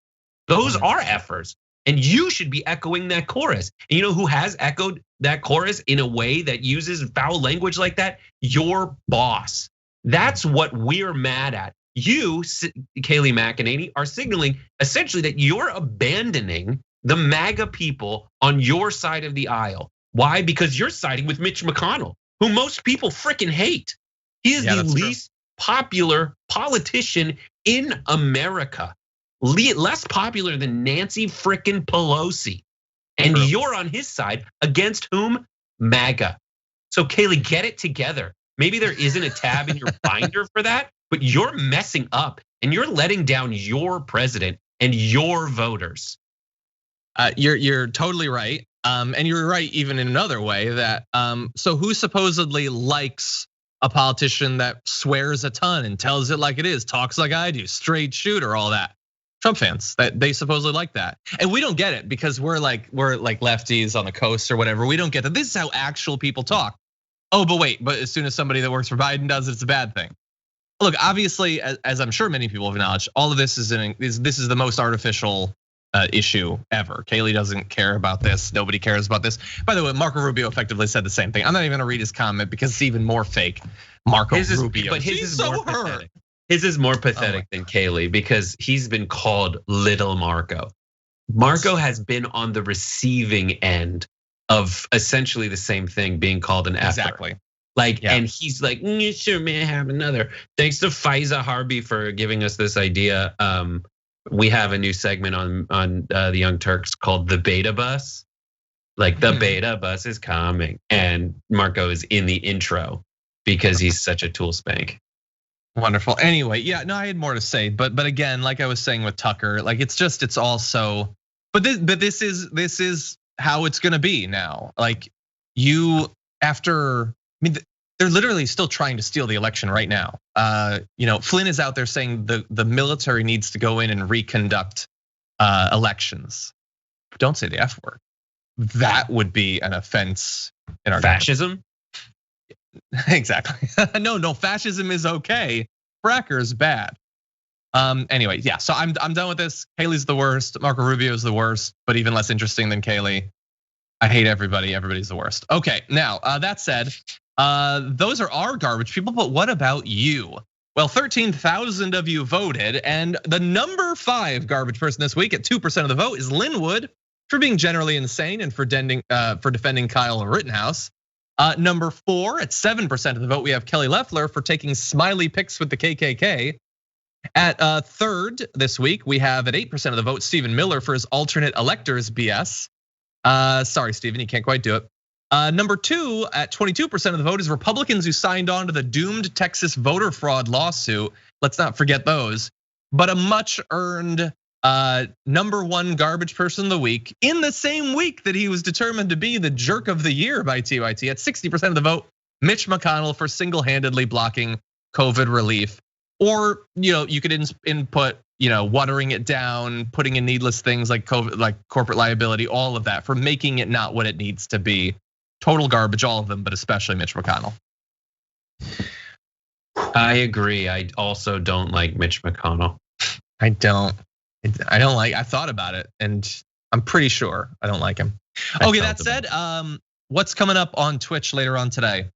Those are effers. And you should be echoing that chorus. And you know who has echoed that chorus in a way that uses foul language like that? Your boss. That's what we're mad at. You, Kayleigh McEnany, are signaling essentially that you're abandoning the MAGA people on your side of the aisle. Why? Because you're siding with Mitch McConnell, who most people freaking hate. He is the least popular politician in America. Less popular than Nancy frickin' Pelosi. And you're on his side against whom? MAGA. So Kayleigh, get it together. Maybe there isn't a tab in your binder for that, but you're messing up and you're letting down your president and your voters. You're totally right. And you're right even in another way that, so who supposedly likes a politician that swears a ton and tells it like it is, talks like I do, straight shooter, all that? Trump fans, that they supposedly like that. And we don't get it because we're like lefties on the coast or whatever. We don't get that. This is how actual people talk. Oh, but as soon as somebody that works for Biden does it, it's a bad thing. Look, obviously, as I'm sure many people have acknowledged, all of this is the most artificial issue ever. Kayleigh doesn't care about this. Nobody cares about this. By the way, Marco Rubio effectively said the same thing. I'm not even gonna read his comment because it's even more fake. Marco Rubio, but his is so more hurt. pathetic. His is more pathetic than Kayleigh because he's been called Little Marco. Marco has been on the receiving end of essentially the same thing, being called an effer. Exactly. And he's like, sure, may I have another? Thanks to Faiza Harbi for giving us this idea. We have a new segment on the Young Turks called the Beta Bus. Like the Beta Bus is coming, and Marco is in the intro because he's such a tool spank. Wonderful. Anyway, yeah, no, I had more to say, but again, like I was saying with Tucker, like it's also, but this is how it's gonna be now. Like they're literally still trying to steal the election right now. Flynn is out there saying the military needs to go in and reconduct elections. Don't say the F word. That would be an offense in our fascism. Exactly. No, fascism is okay. Fracker is bad. Anyway, yeah. So I'm done with this. Haley's the worst. Marco Rubio is the worst, but even less interesting than Kaylee. I hate everybody. Everybody's the worst. Okay, now that said, those are our garbage people. But what about you? Well, 13,000 of you voted, and the number 5 garbage person this week at 2% of the vote is Linwood for being generally insane and for defending Kyle Rittenhouse. Number 4 at 7% of the vote, we have Kelly Loeffler for taking smiley pics with the KKK. At third this week, we have at 8% of the vote, Stephen Miller for his alternate electors BS. Sorry, Stephen, you can't quite do it. Number 2 at 22% of the vote is Republicans who signed on to the doomed Texas voter fraud lawsuit. Let's not forget those. But a much earned number 1 garbage person of the week in the same week that he was determined to be the jerk of the year by TYT at 60% of the vote, Mitch McConnell for single-handedly blocking COVID relief. Or you could input watering it down, putting in needless things like COVID, like corporate liability, all of that for making it not what it needs to be. Total garbage, all of them, but especially Mitch McConnell. I agree. I also don't like Mitch McConnell. I don't like. I thought about it, and I'm pretty sure I don't like him. Okay, that said, what's coming up on Twitch later on today?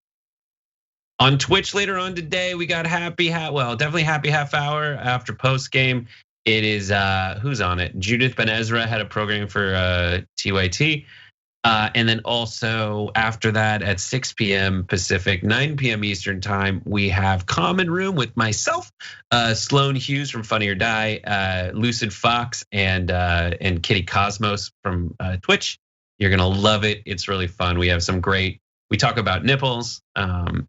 On Twitch later on today, we got definitely happy half hour after post game. It is who's on it? Judith Ben Ezra had a program for TYT. And then also after that at 6 p.m. Pacific, 9 p.m. Eastern time, we have Common Room with myself, Sloan Hughes from Funny or Die, Lucid Fox, and Kitty Cosmos from Twitch. You're gonna love it. It's really fun. We have some great. We talk about nipples, and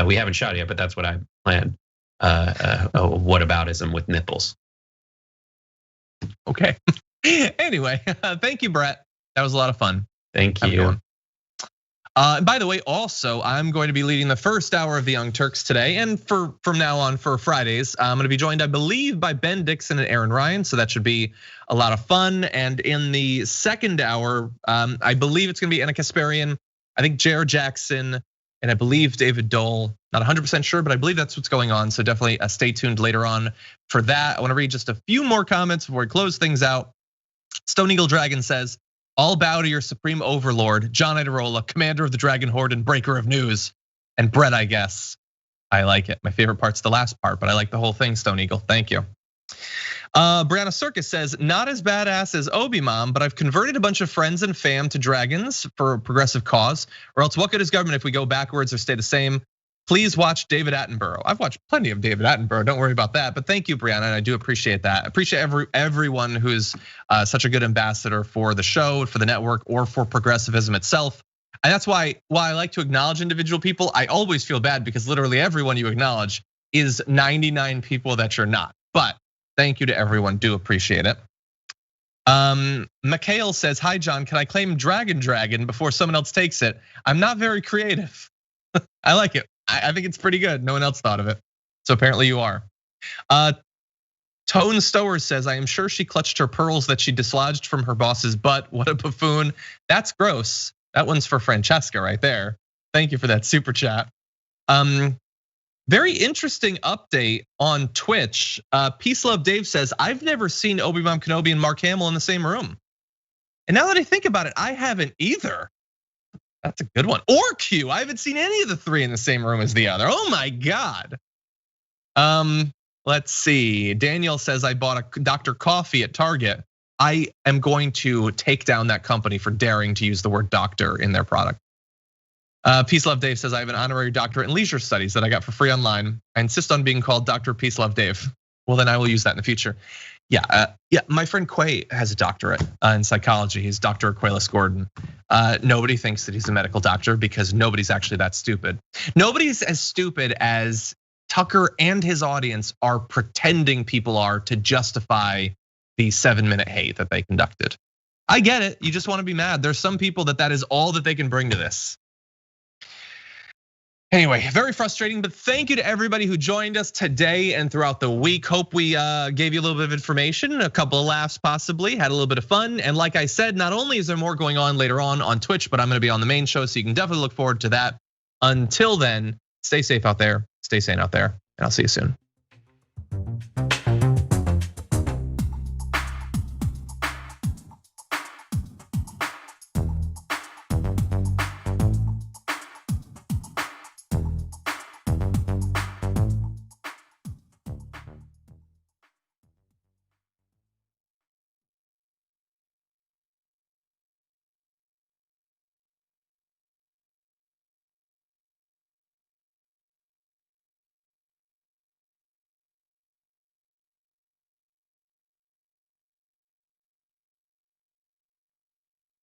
we haven't shot it yet, but that's what I plan. Whataboutism with nipples. Okay. Anyway, thank you, Brett. That was a lot of fun. Thank you. By the way, also, I'm going to be leading the first hour of the Young Turks today, and from now on for Fridays, I'm going to be joined, I believe, by Ben Dixon and Aaron Ryan. So that should be a lot of fun. And in the second hour, I believe it's going to be Anna Kasparian, I think Jared Jackson, and I believe David Dole. Not 100% sure, but I believe that's what's going on. So definitely stay tuned later on for that. I want to read just a few more comments before we close things out. Stone Eagle Dragon says, all bow to your supreme overlord, John Iadarola, commander of the Dragon Horde and breaker of news. And Brett, I guess. I like it. My favorite part's the last part, but I like the whole thing, Stone Eagle. Thank you. Brianna Circus says, not as badass as Obi Mom, but I've converted a bunch of friends and fam to dragons for a progressive cause. Or else what good is government if we go backwards or stay the same? Please watch David Attenborough. I've watched plenty of David Attenborough. Don't worry about that. But thank you, Brianna, and I do appreciate that. I appreciate everyone who is such a good ambassador for the show, for the network, or for progressivism itself. And that's why I like to acknowledge individual people. I always feel bad because literally everyone you acknowledge is 99 people that you're not. But thank you to everyone. Do appreciate it. Mikhail says, hi, John. Can I claim Dragon before someone else takes it? I'm not very creative. I like it. I think it's pretty good. No one else thought of it. So apparently you are. Tone Stower says, I am sure she clutched her pearls that she dislodged from her boss's butt. What a buffoon. That's gross. That one's for Francesca right there. Thank you for that super chat. Very interesting update on Twitch. Peace Love Dave says, I've never seen Obi-Wan Kenobi and Mark Hamill in the same room. And now that I think about it, I haven't either. That's a good one. Or Q, I haven't seen any of the three in the same room as the other. Oh my God. Let's see. Daniel says, I bought a Dr. Coffee at Target. I am going to take down that company for daring to use the word doctor in their product. Peace Love Dave says, I have an honorary doctorate in leisure studies that I got for free online. I insist on being called Dr. Peace Love Dave. Well, then I will use that in the future. Yeah, my friend Quay has a doctorate in psychology. He's Dr. Aquilus Gordon. Nobody thinks that he's a medical doctor because nobody's actually that stupid. Nobody's as stupid as Tucker and his audience are pretending people are to justify the 7-minute hate that they conducted. I get it, you just wanna be mad. There's some people that is all that they can bring to this. Anyway, very frustrating, but thank you to everybody who joined us today and throughout the week. Hope we gave you a little bit of information, a couple of laughs possibly, had a little bit of fun. And like I said, not only is there more going on later on Twitch, but I'm gonna be on the main show, so you can definitely look forward to that. Until then, stay safe out there, stay sane out there, and I'll see you soon.